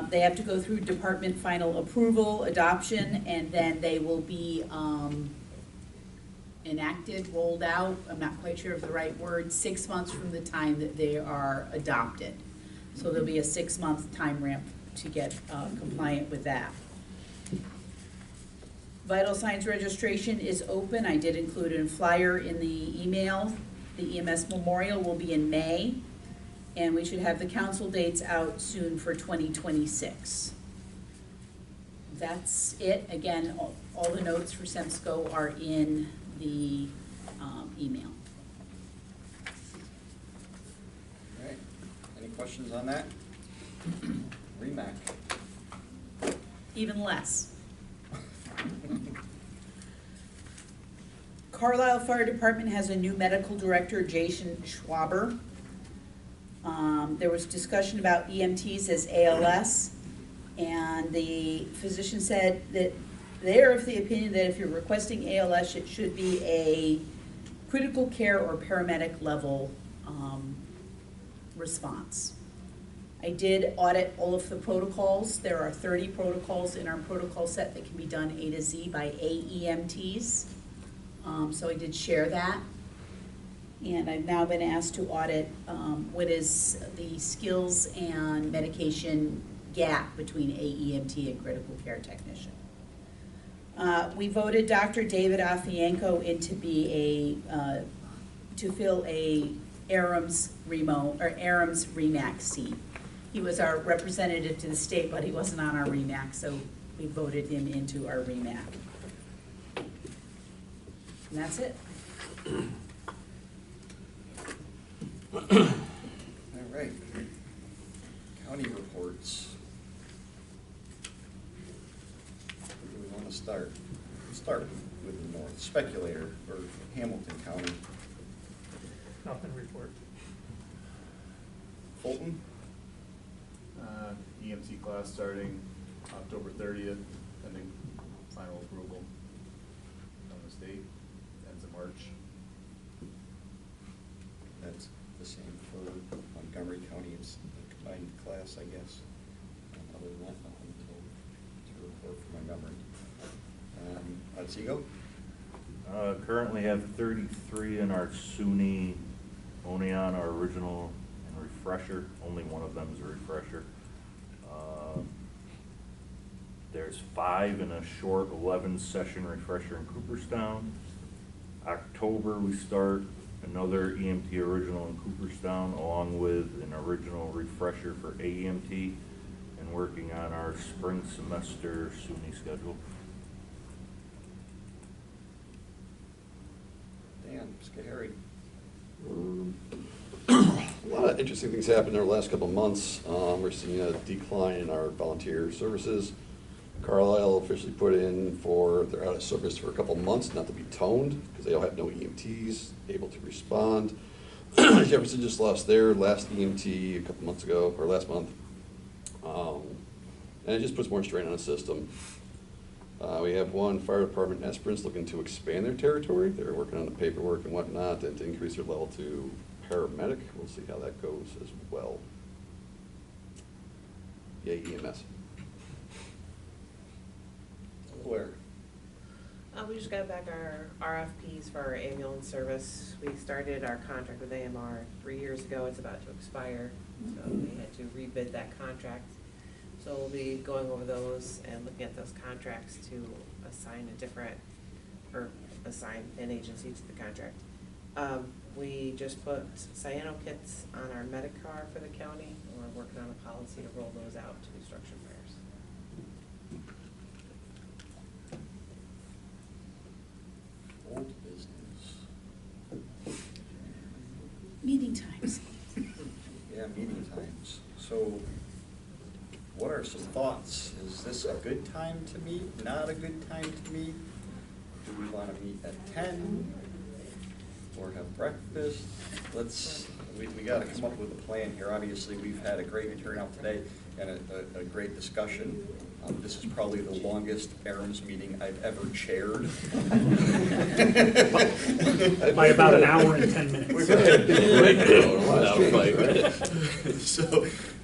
They have to go through department final approval, adoption, and then they will be enacted, rolled out, I'm not quite sure of the right word, 6 months from the time that they are adopted. So there'll be a 6-month time ramp to get compliant with that. Vital signs registration is open. I did include a flyer in the email. The EMS Memorial will be in May, and we should have the council dates out soon for 2026. That's it. Again, all the notes for REMSCO are in the email. All right, any questions on that? REMAC. Even less. Carlisle Fire Department has a new medical director, Jason Schwaber. There was discussion about EMTs as ALS, and the physician said that they are of the opinion that if you're requesting ALS, it should be a critical care or paramedic level response. I did audit all of the protocols. There are 30 protocols in our protocol set that can be done A to Z by AEMTs. So I did share that. And I've now been asked to audit what is the skills and medication gap between AEMT and critical care technician. We voted Dr. David Afianco in to be to fill a ARAMS REMAC seat. He was our representative to the state, but he wasn't on our REMAC, so we voted him into our REMAC. And that's it. All right. County reports. Where do we want to start? Let's start with the north. Speculator for Hamilton County. Nothing report. Fulton. EMT class starting October 30th, pending final approval from the state, ends in March. That's the same for Montgomery County. It's a combined class, I guess. Other than that, nothing to report from Montgomery. Otsego. Currently have 33 in our SUNY Oneon, our original and refresher. Only one of them is a refresher. There's 5 in a short 11-session refresher in Cooperstown. October we start another EMT original in Cooperstown along with an original refresher for AEMT and working on our spring semester SUNY schedule. Dan Scahary. A lot of interesting things happened over the last couple of months. We're seeing a decline in our volunteer services. Carlisle officially put in for, they're out of service for a couple of months, not to be toned, because they all have no EMTs able to respond. Jefferson just lost their last EMT a couple months ago, or last month. And it just puts more strain on the system. We have one fire department, Esperance, looking to expand their territory. They're working on the paperwork and whatnot, and to increase their level to paramedic. We'll see how that goes as well. Yay, EMS. Where? We just got back our RFPs for our ambulance service. We started our contract with AMR 3 years ago. It's about to expire, so we had to rebid that contract. So we'll be going over those and looking at those contracts to assign a different, or assign an agency to the contract. We just put cyano kits on our Medicare for the county, and we're working on a policy to roll those out to construction fires. Old business. Meeting times. Yeah, meeting times. So what are some thoughts? Is this a good time to meet, not a good time to meet? do we want to meet at 10 or have breakfast? We got to come up with a plan here. Obviously, we've had a great turnout today and a great discussion. This is probably the longest ARMS meeting I've ever chaired. By about an hour and 10 minutes.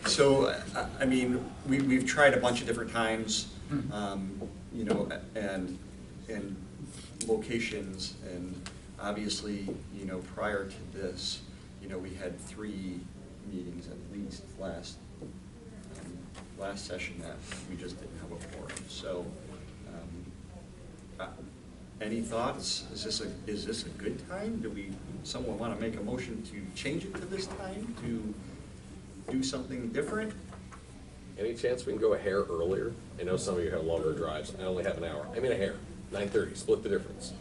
So, I mean, we've tried a bunch of different times, you know, and locations, and obviously, you know, prior to this, you know, we had 3 meetings at least last session that we just didn't have a quorum. So, any thoughts? Is this a good time? Someone want to make a motion to change it to this time, to do something different? Any chance we can go a hair earlier? I know some of you have longer drives. I only have an hour. I mean, a hair, 9:30, split the difference.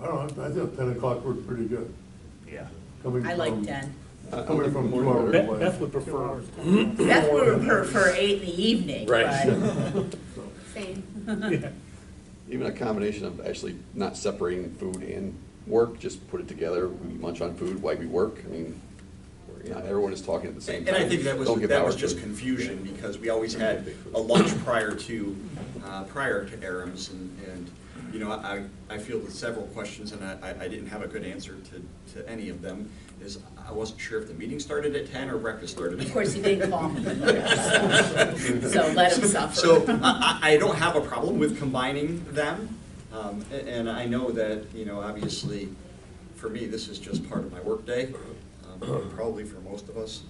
I don't know, I think 10 o'clock works pretty good. Yeah. I like 10. Coming from 2 hours away. Beth would prefer. Beth would prefer 8 in the evening, Right. but. Same. Yeah. Even a combination of actually not separating food and work, just put it together, we munch on food while we work. I mean, not everyone is talking at the same time. And I think that Don't give was hours just to- confusion, because we always had a lunch prior to ARMS, and, you know, I feel that several questions, and I didn't have a good answer to any of them, is I wasn't sure if the meeting started at 10 or breakfast started at 10. Of course, he didn't call me, so let him suffer. So I don't have a problem with combining them, and I know that, you know, obviously, for me, this is just part of my workday. Probably for most of us,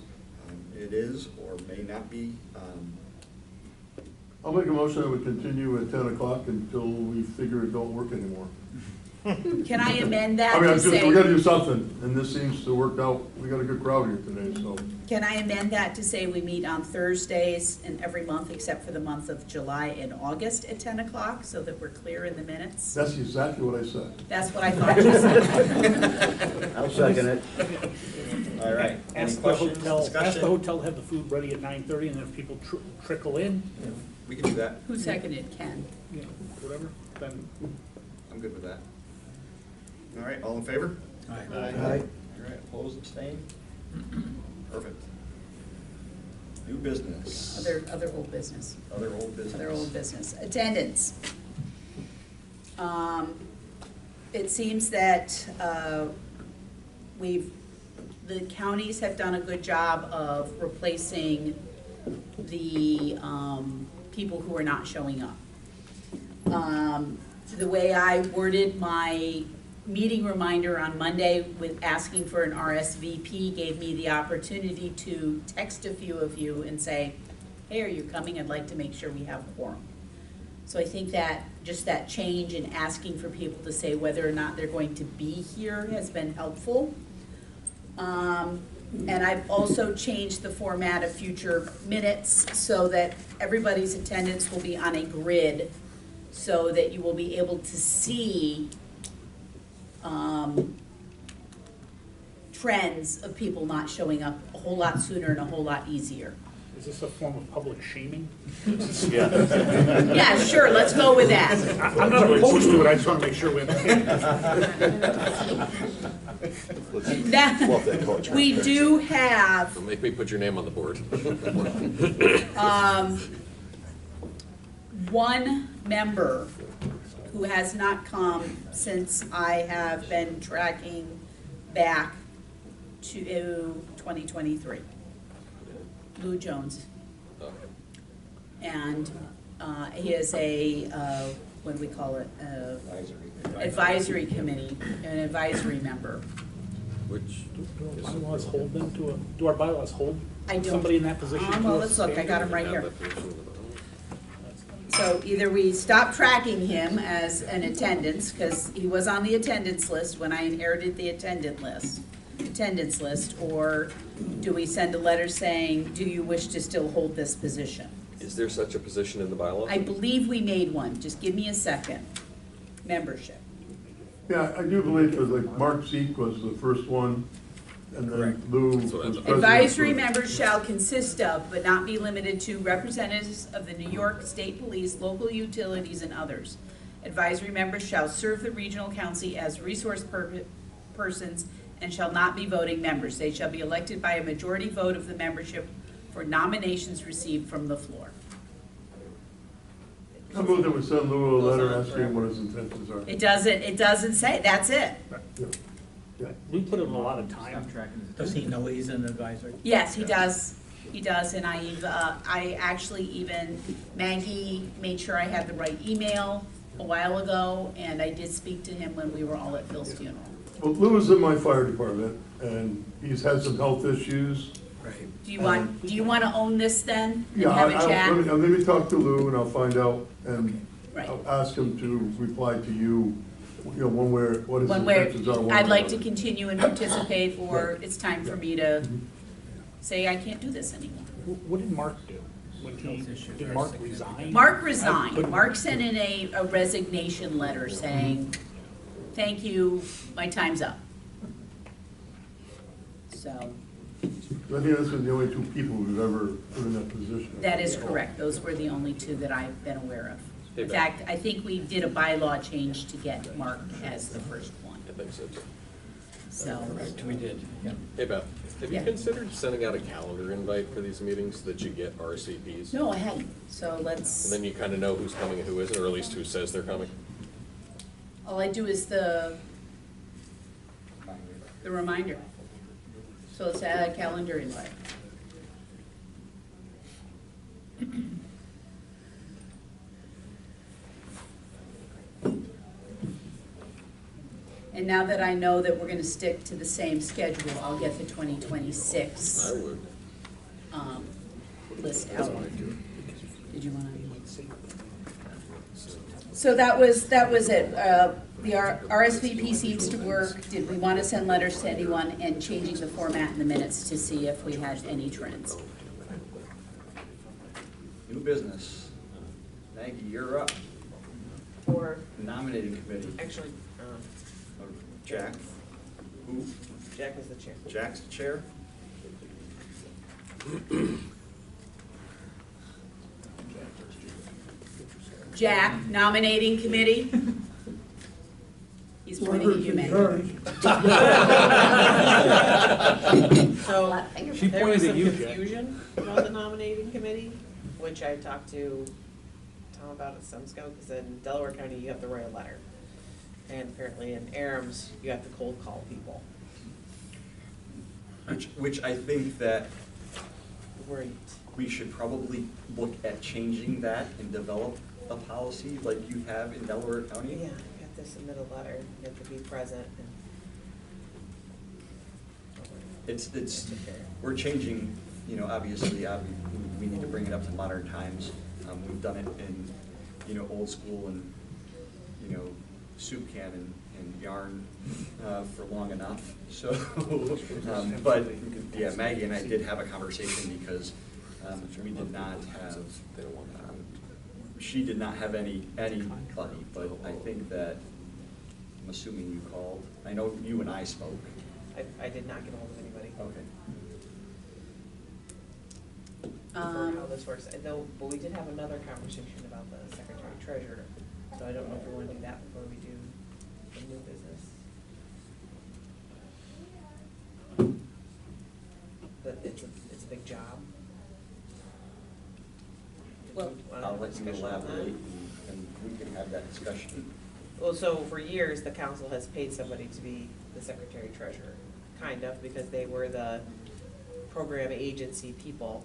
it is or may not be. I'll make a motion that we continue at 10 o'clock until we figure it don't work anymore. Can I amend that I mean, to we say, gotta do something, and this seems to work out, we got a good crowd here today, so. can I amend that to say we meet on Thursdays in every month except for the month of July and August at 10 o'clock, so that we're clear in the minutes? That's exactly what I said. That's what I thought you said. I'll second it. All right. Any Ask the questions, hotel, ask the discussion? hotel to have the food ready at 9:30, and then if people trickle in, We can do that. Who seconded? Ken. you know, whatever, then. I'm good with that. All right, all in favor? Aye. All right, opposed, abstained? Perfect. New business. Other old business. Other old business. Other old business. Attendance. It seems that the counties have done a good job of replacing the people who are not showing up. The way I worded my meeting reminder on Monday with asking for an RSVP gave me the opportunity to text a few of you and say, hey, are you coming? I'd like to make sure we have a quorum. So I think that just that change in asking for people to say whether or not they're going to be here has been helpful. And I've also changed the format of future minutes so that everybody's attendance will be on a grid so that you will be able to see trends of people not showing up a whole lot sooner and a whole lot easier. Is this a form of public shaming? Yeah, sure, let's go with that. I'm not opposed to it, I just want to make sure we understand. We do have Don't make me put your name on the board. one member who has not come since I have been tracking back to 2023. Lou Jones. Okay. And he is a, what do we call it? Advisory committee, an advisory member. Which, Do our bylaws hold them to do our bylaws hold I don't. somebody in that position? to Well, a let's look, I got standard? him right have here. that position in the bottom. So either we stop tracking him as an attendance, because he was on the attendance list when I inherited the attendance list, or do we send a letter saying, do you wish to still hold this position? Is there such a position in the bylaw? I believe we made one, just give me a second. Membership. Yeah, I do believe, because like Mark Zeke was the first one, and then Lou was That's what I thought. president. Advisory members shall consist of, but not be limited to, representatives of the New York State Police, local utilities, and others. Advisory members shall serve the regional council as resource persons and shall not be voting members. They shall be elected by a majority vote of the membership for nominations received from the floor. I move that we send Lou a letter asking what his intentions are. It doesn't say, that's it. Yeah. Yeah. We put in a lot of time. Does he know he's an advisor? Yes, he does. He does, and I actually even, Maggie made sure I had the right email a while ago, and I did speak to him when we were all at Phil's funeral. Well, Lou is in my fire department, and he's had some health issues. Right. Do you want to own this then? And Yeah, have a chat? let me talk to Lou, and I'll find out, and Right. I'll ask him to reply to you, what his One where intentions are. I'd like to continue and participate, or it's time for me to say I can't do this anymore. What did Mark do? Did Mark resign? Mark resigned. Mark sent in a resignation letter saying, thank you, my time's up. So, I think that's been the only two people who've ever put in that position. that is correct. Those were the only two that I've been aware of. Hey, In Beth. fact, I think we did a bylaw change to get Mark as the first one, I think so too. so. Correct, we did, yeah. Hey Beth, have you Yeah. considered sending out a calendar invite for these meetings so that you get RSVPs? No, I hadn't, so let's, And then you kind of know who's coming and who isn't, or at least who says they're coming? all I do is the reminder. So let's add a calendar invite. And now that I know that we're gonna stick to the same schedule, I'll get the 2026 I would. list out. Did you wanna? So that was it. The RSVP seems to work. Did we want to send letters to anyone, and changing the format in the minutes to see if we had any trends? New business. Maggie, you're up. Or, Nominating committee. actually, Jack. Who? Jack is the chair. Jack's the chair. Jack, nominating committee? He's pointing at you, Maggie. So, She there was pointed at some you, Jack. confusion about the nominating committee, which I talked to Tom about at REMSCO, because in Delaware County, you have to write a letter. And apparently in REMS, you have to cold call people. Which I think that Right. we should probably look at changing that and develop a policy like you have in Delaware County. Yeah, you have to submit a letter, you have to be present, and. It's, we're changing, obviously, we need to bring it up to modern times. We've done it in, old school and, soup can and yarn for long enough, so. But, yeah, Maggie and I did have a conversation because we did not have, she did not have anybody, but I think that, I'm assuming you called. I know you and I spoke. I did not get hold of anybody. Okay. For how this works, I know, but we did have another conversation about the secretary treasurer, so I don't know if we want to do that before we do the new business. But it's a big job. Well, I'll let you elaborate and we can have that discussion. Well, so for years, the council has paid somebody to be the secretary treasurer, kind of, because they were the program agency people.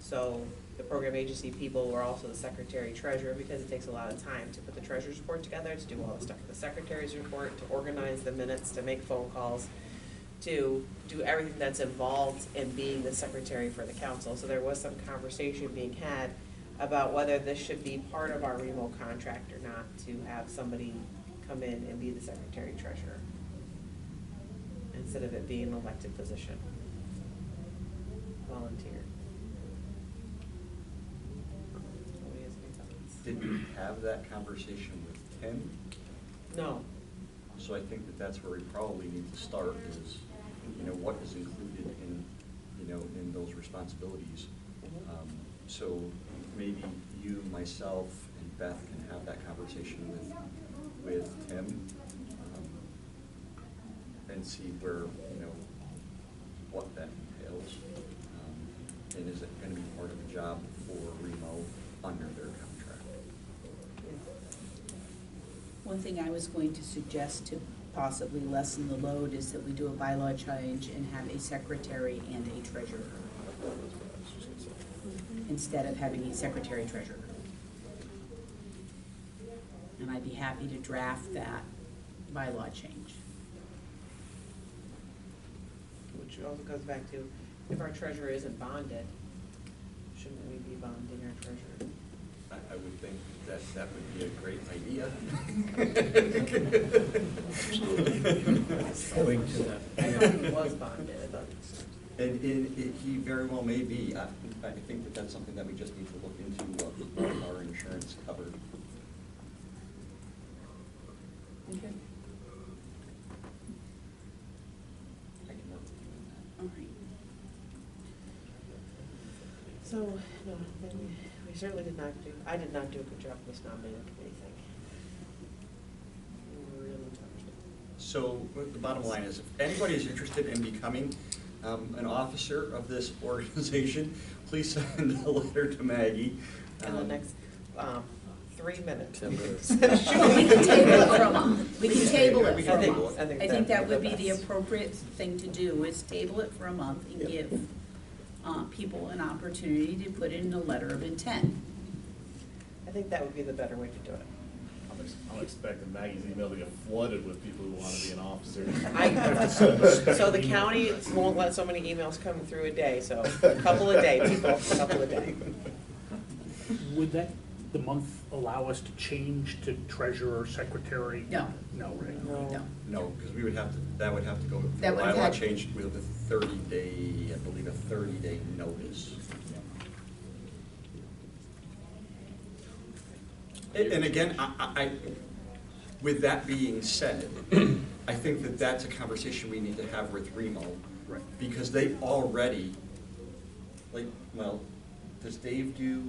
So the program agency people were also the secretary treasurer, because it takes a lot of time to put the treasurer's report together, to do all the stuff with the secretary's report, to organize the minutes, to make phone calls, to do everything that's involved in being the secretary for the council. So there was some conversation being had about whether this should be part of our REMO contract or not, to have somebody come in and be the secretary treasurer, instead of it being an elected position, volunteer. Nobody has any thoughts? Did we have that conversation with Tim? No. So I think that that's where we probably need to start is, what is included in, in those responsibilities. So maybe you, myself, and Beth can have that conversation with Tim, and see where, you know, what that entails. And is it gonna be part of the job for Remo under their contract? One thing I was going to suggest to possibly lessen the load is that we do a bylaw change and have a secretary and a treasurer, instead of having a secretary-treasurer. And I'd be happy to draft that bylaw change. Which also goes back to, if our treasurer isn't bonded, shouldn't we be bonding our treasurer? I would think that would be a great idea. Going to that. I thought he was bonded, I thought. And he very well may be. I think that that's something that we just need to look into, what our insurance covered. Okay. I can work with you on that. All right. So, no, then we certainly did not do, I did not do a good job with this nominating committee thing. Really touched it. So the bottom line is, if anybody is interested in becoming an officer of this organization, please send a letter to Maggie. In the next 3 minutes. 10 minutes. Well, we can table it for a month. We can table it We for can a table month. it. I think that would be the the best. appropriate thing to do, is table it for a month and Yep. give people an opportunity to put in a letter of intent. I think that would be the better way to do it. I'm expecting Maggie's email to get flooded with people who want to be an officer. So the county won't let so many emails come through a day, so a couple a day, people, a couple a day. Would that, the month allow us to change to treasurer, secretary? No. No, right? No. No, because we would have to, that would have to go, That the would have bylaw had- change with a 30-day, I believe, a 30-day notice. And again, with that being said, I think that that's a conversation we need to have with Remo. Right. Because they already, does Dave do?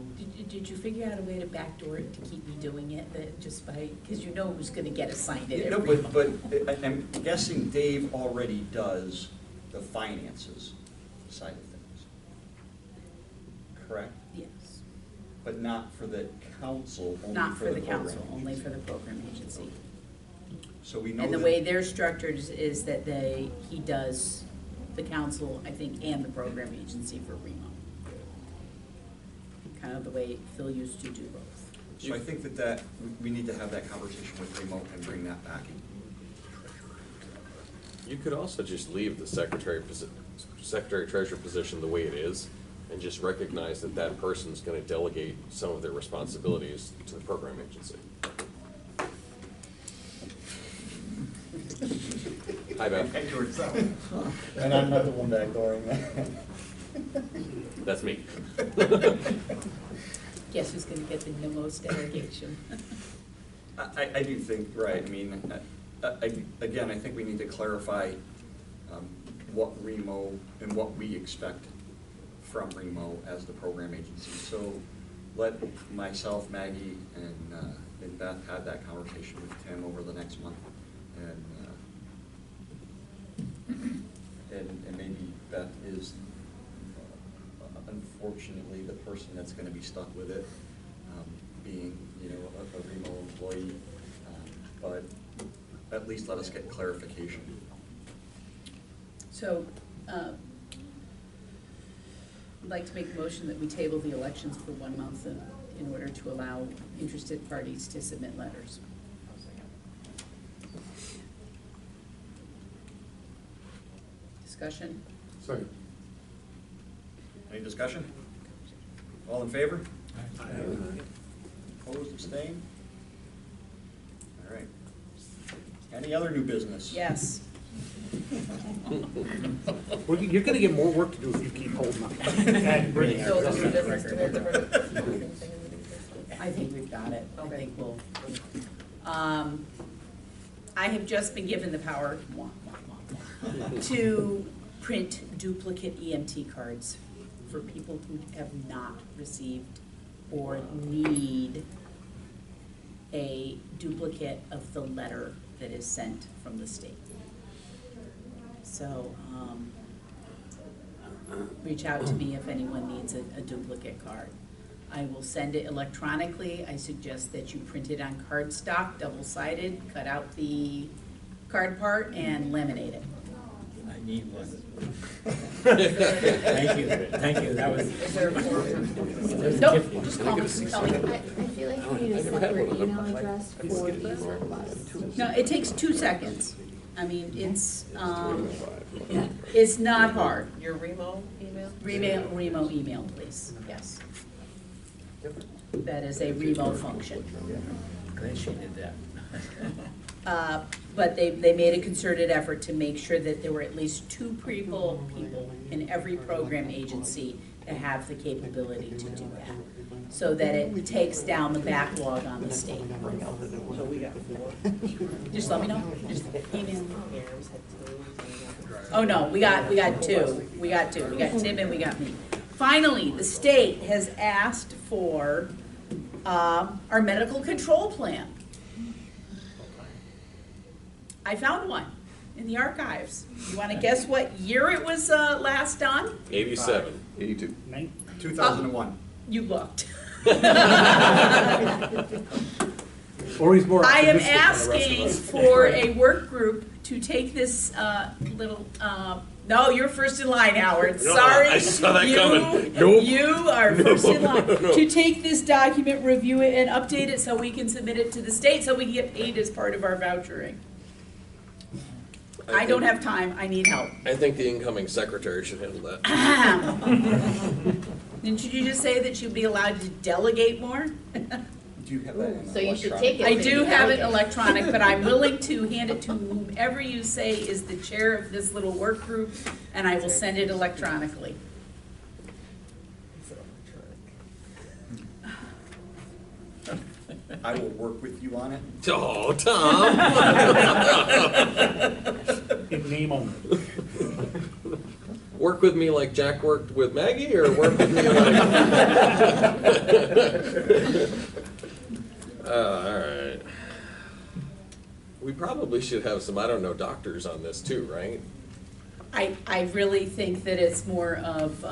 Did you figure out a way to backdoor it to keep me doing it, that just by, because you know who's gonna get assigned it No, every but month. I'm guessing Dave already does the finances side of things. Correct? Yes, But not for the council, only not for for the the program council, only agency. for the program agency. So we know And the that- way they're structured is that he does the council, I think, and the program agency for Remo. Kind of the way Phil used to do both. So I think that we need to have that conversation with Remo and bring that back. You could also just leave the secretary treasurer position the way it is, and just recognize that that person's gonna delegate some of their responsibilities to the program agency. Hi, Beth. And I'm not the one backdooring that. That's me. Guess who's gonna get the most delegation? I do think, right, I mean, again, I think we need to clarify what Remo and what we expect from Remo as the program agency. So let myself, Maggie, and Beth have that conversation with Tim over the next month. And maybe Beth is unfortunately the person that's gonna be stuck with it, being, you know, a Remo employee. But at least let us get clarification. So, I'd like to make a motion that we table the elections for 1 month in order to allow interested parties to submit letters. Discussion? Second. Any discussion? All in favor? Opposed, abstained? All right. Any other new business? Yes. Well, you're gonna get more work to do if you keep holding up. And bringing So our the new business, record. do we have to bring anything in the new business? I think we've got it. I Okay. think we'll, I have just been given the power to print duplicate EMT cards for people who have not received or need a duplicate of the letter that is sent from the state. So, reach out to me if anyone needs a duplicate card. I will send it electronically. I suggest that you print it on cardstock, double-sided, cut out the card part and laminate it. I need one. Thank you, that was. Is there a form? Nope, just call me, tell me. I feel like we need a separate email address for these requests. No, it takes 2 seconds. I mean, it's not hard. Your Remo email? Remo email, please, yes. That is a Remo function. Glad she did that. But they made a concerted effort to make sure that there were at least 2 people in every program agency to have the capability to do that, so that it takes down the backlog on the state. So we got 4. Just let me know, just email. Aaron's had 2. Oh, no, we got 2. We got Tim and we got me. Finally, the state has asked for our medical control plan. I found one in the archives. You want to guess what year it was last done? 87. 82. 2001. You looked. Or he's more I am optimistic than the rest of asking us. for a work group to take this little, no, you're first in line, Howard, No, sorry. I saw that You- coming. Nope. You are first in line. No. To take this document, review it, and update it so we can submit it to the state, so we can get paid as part of our vouchering. I don't have time, I need help. I think the incoming secretary should handle that. Didn't you just say that you'd be allowed to delegate more? Do you have that in So you should electronic? take it. I do have it electronic, but I'm willing to hand it to whomever you say is the chair of this little work group, and I will send it electronically. I will work with you on it. Oh, Tom. In name only. Work with me like Jack worked with Maggie, or work with me like? All right. We probably should have some, I don't know, doctors on this too, right? I really think that it's more of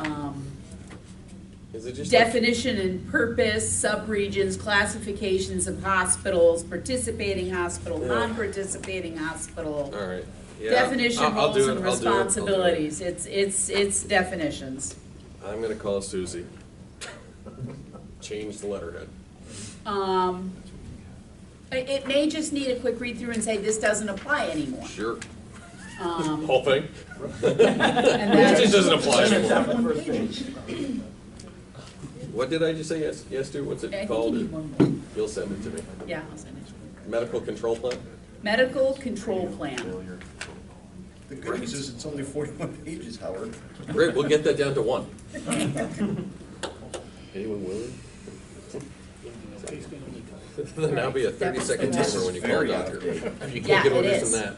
Is it just like- definition and purpose, subregions, classifications of hospitals, participating hospital, Yeah. non-participating hospital. All right. Yeah, Definition, I'll do roles, it, and I'll do it, I'll do it. responsibilities. It's definitions. I'm gonna call Susie. Change the letterhead. It may just need a quick read through and say, this doesn't apply anymore. Sure. Um, Whole thing? And It just doesn't apply Except anymore. for the first page. What did I just say yes to? What's I it think you called? need one more. You'll send it to me. Yeah, I'll send it. Medical control plan? Medical control plan. The good news is it's only 41 pages, Howard. Great, we'll get that down to 1. Anyone willing? That'll be a 30-second timer when you call Very doctor. out of date. If you Yeah, can't get it orders is. in that.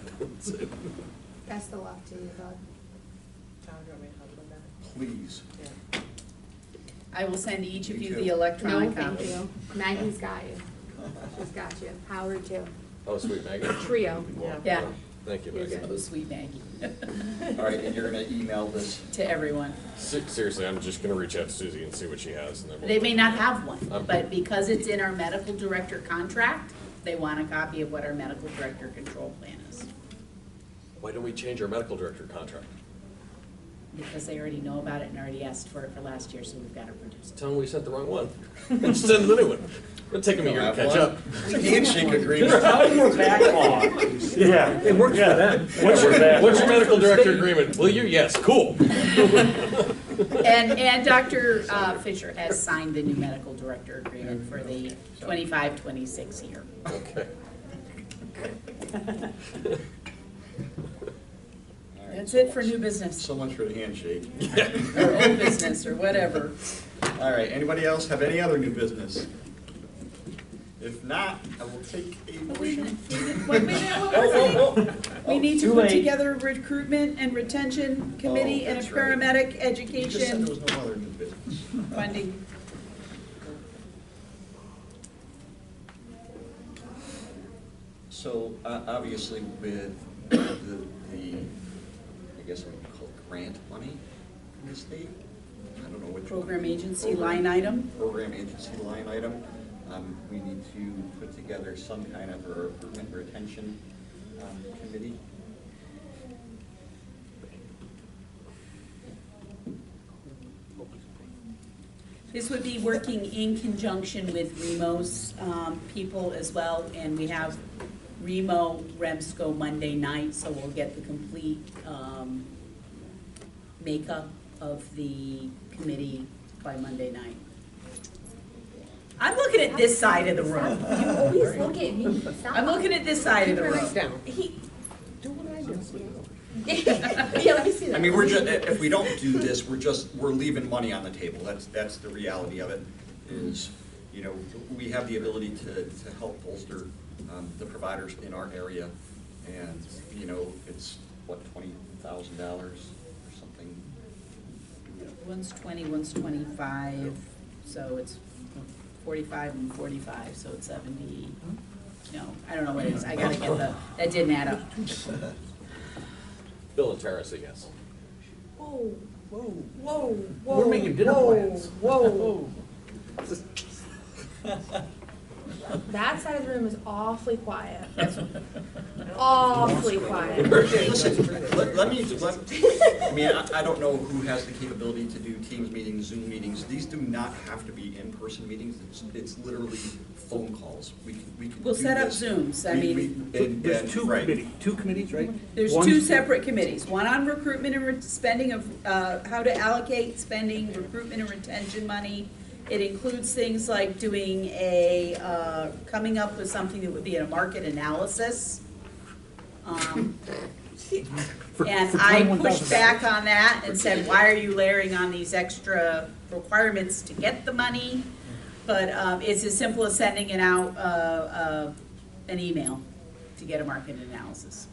Best of luck to you, bud. Tom, do you want me to help with that? Please. Yeah. I will send each of Me you too. the No, electronic thank copy. you. Maggie's got you. She's got you. Howard too. Oh, sweet, Maggie. Trio. Yeah, Thank you, You're Maggie. good. oh, sweet Maggie, All right, and you're gonna email this. to everyone. Seriously, I'm just gonna reach out to Susie and see what she has, and then we'll. They may not have one, I'm- but because it's in our medical director contract, they want a copy of what our medical director control plan is. Why don't we change our medical director contract? Because they already know about it and already asked for it for last year, so we've got to produce it. Tell them we sent the wrong one. Just send the new one. It'll take them a year to catch up. It's a handshake agreement. Yeah. It works for them. What's your medical director agreement? Will you? Yes, cool. And Dr. Fisher has signed the new medical director agreement for the 25-26 year. Okay. That's it for new business, So much for the handshake. or old business, or whatever. All right, anybody else have any other new business? If not, I will take a Wait a motion. minute, wait a minute. We need to put together a recruitment and retention committee and a that's right. paramedic You just said education there was no other new business. funding. So, obviously with the, I guess what we call grant money from the state, I don't know which one. Program agency line item. Program agency line item, we need to put together some kind of a recruitment retention committee. This would be working in conjunction with REMO's people as well, and we have REMO REMSCO Monday night, so we'll get the complete makeup of the committee by Monday night. I'm looking at this side of the room. You always look at me. Stop. I'm looking at this side of the room. Do what I do. Yeah, let me see that. I mean, we're just, if we don't do this, we're leaving money on the table. That's the reality of it, is, you know, we have the ability to help bolster the providers in our area. And, you know, it's, what, $20,000 or something? One's 20, one's 25, so it's 45 and 45, so it's 70. No, I don't know what it is. I gotta get that didn't add up. Bill and Tara say yes. Whoa, whoa, whoa, whoa. We're making dinner plans. Whoa. That side of the room is awfully quiet. Awfully quiet. Listen, let me, I mean, I don't know who has the capability to do Teams meetings, Zoom meetings. These do not have to be in-person meetings. It's literally phone calls. We can We'll do set up this. Zooms. I mean, There's right. two committees, right? there's One's- two separate committees. One on recruitment and spending of, how to allocate spending, recruitment and retention money. It includes things like doing coming up with something that would be a market analysis. And I pushed back on that and said, why are you layering on these extra requirements to get the money? But it's as simple as sending it out an email to get a market analysis.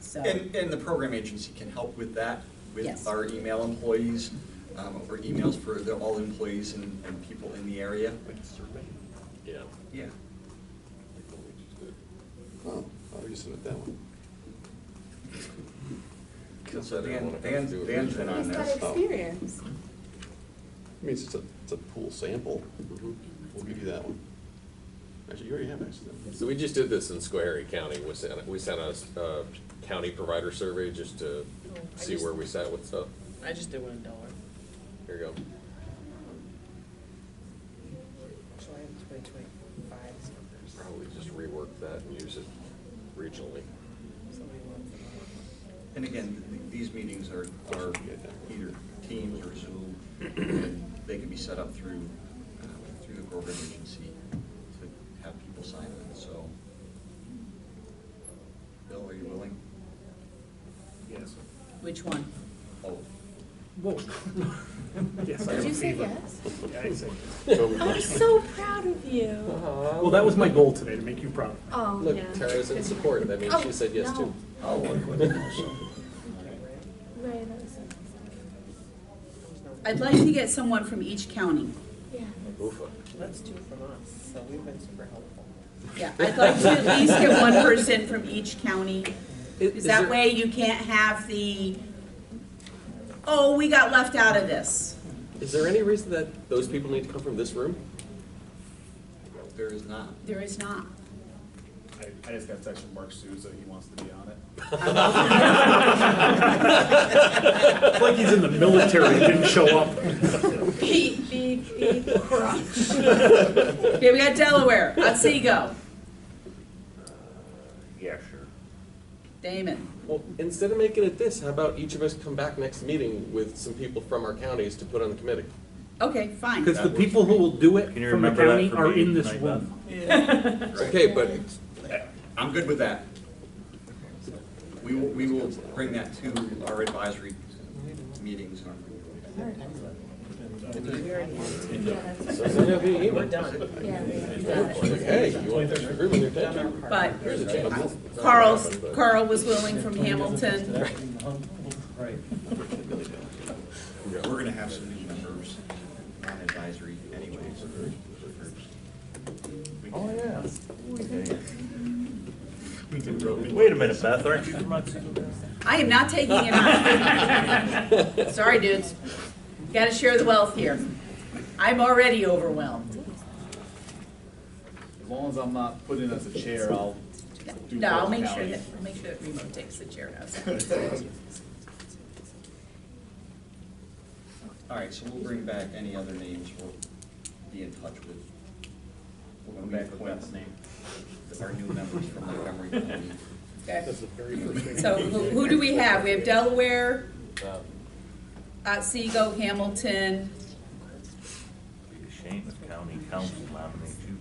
So, And the program agency can help with that, with Yes. our email employees, or emails for all employees and people in the area. Yeah. Yeah. Oh, how do you submit that one? So Dan's been on He's got this. experience. I mean, it's a pool sample. We'll give you that one. Actually, you already have access to that. So we just did this in Schoharie County. We sent a county provider survey just to see where we sat with stuff. I just did one in Delaware. Here you go. So I have 2025 numbers. Probably just rework that and use it regionally. Somebody wants it. And again, these meetings are either Teams or Zoom, and they can be set up through the program agency to have people sign in, so. Bill, are you willing? Yes. which one? Oh, Whoa. Yes, I Did am you say fever. yes? Yeah, I said yes. I'm so proud of you. Well, that was my goal today, to make you proud. Oh, Look, yeah. Tara's in support. That means she said yes no. too. oh, Ray, that was so I'd like to get someone from each county. nice. Yeah. Oofa. That's two from us, so we've been super helpful. Yeah, I'd like to at least get one person from each county. Because Is that there- way you can't have the, oh, we got left out of this. Is there any reason that those people need to come from this room? there is not. There is not. I just got a text from Mark Souza, he wants to be on it. It's like he's in the military and didn't show up. Beep, beep, beep, crunch. Okay, we got Delaware, Otsego, Yeah, sure. Damon. Well, instead of making it this, how about each of us come back next meeting with some people from our counties to put on the committee? Okay, fine. Because the people who will do it Can you from the remember that county for are me in this tonight, room. Okay, but I'm good with that. We will bring that to our advisory meetings. Yeah, that's, so send out the email. We're done. yeah. Hey, you want to agree with your attention? But Here's a chance. Carl was willing from Hamilton. We're gonna have some new members on advisory anyways. We Oh, yeah. Wait a minute, Beth, aren't you from I am not taking it on. Sorry, dudes. Got to share the wealth here. I'm already overwhelmed. As long as I'm not put in as a chair, I'll do. No, I'll Fulton make sure County. that Remo takes the chair now. All right, so we'll bring back any other names we'll be in touch with. We'll go back with Beth's name, our new members from the Montgomery County. Okay. That's the very first thing. So who do we have? We have Delaware, Uh, Otsego, Hamilton, Be a shame if county council nominates you.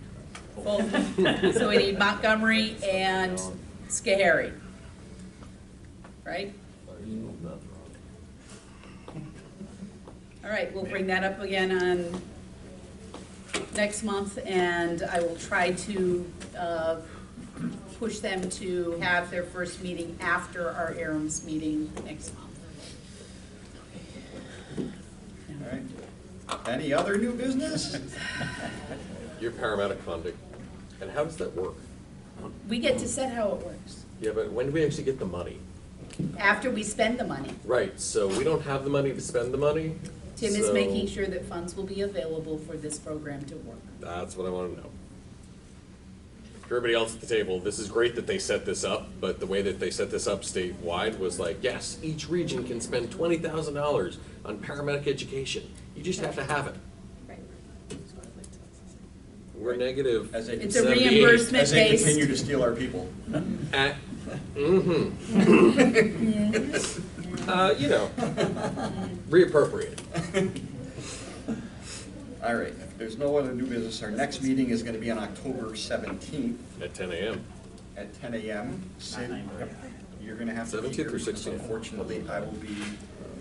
Fulton. So we need Montgomery and Schoharie. Right? All right, we'll bring that up again on next month, and I will try to push them to have their first meeting after our ARMS meeting next month. All right. Any other new business? Your paramedic funding, and how does that work? We get to set how it works, Yeah, but when do we actually get the money? after we spend the money. Right, so we don't have the money to spend the money? Tim is so making sure that funds will be available for this program to work. That's what I want to know. For everybody else at the table, this is great that they set this up, but the way that they set this up statewide was like, yes, each region can spend $20,000 on paramedic education. You just have to have it. We're negative. As they It's a 78. reimbursement As they based. continue to steal our people. You know, reappropriate. All right, if there's no other new business, our next meeting is going to be on October 17th At 10 a.m. at 10 a.m. Sid, you're going to have to be 17th here or because 16th? Unfortunately, I will be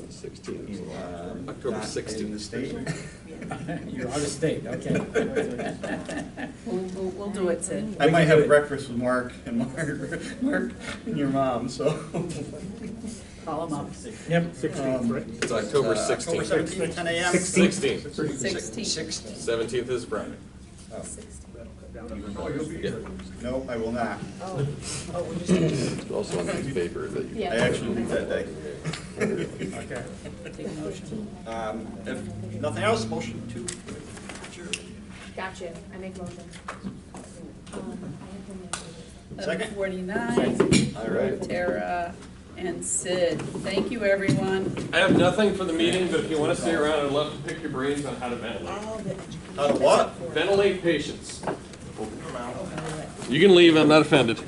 16th. October October not 16th. in the state. You're out of state, okay. We'll do it, Sid. I might have breakfast with Mark and Mark and your mom, so. Call them up. Yep, 16th, right? It's October October 16th. 17th, 10 a.m. 16th. 16th. 17th is Friday. Oh. Yeah. No, I will not. It's also on the paper that you. I actually leave that day. Okay. Take a motion. If nothing else, motion to adjourn. Gotcha, I make motion. Second. 11:49. All right. Tara and Sid. Thank you, everyone. I have nothing for the meeting, but if you want to stay around, I'd love to pick your brains on how to ventilate. How to what? Ventilate patients. You can leave, I'm not offended.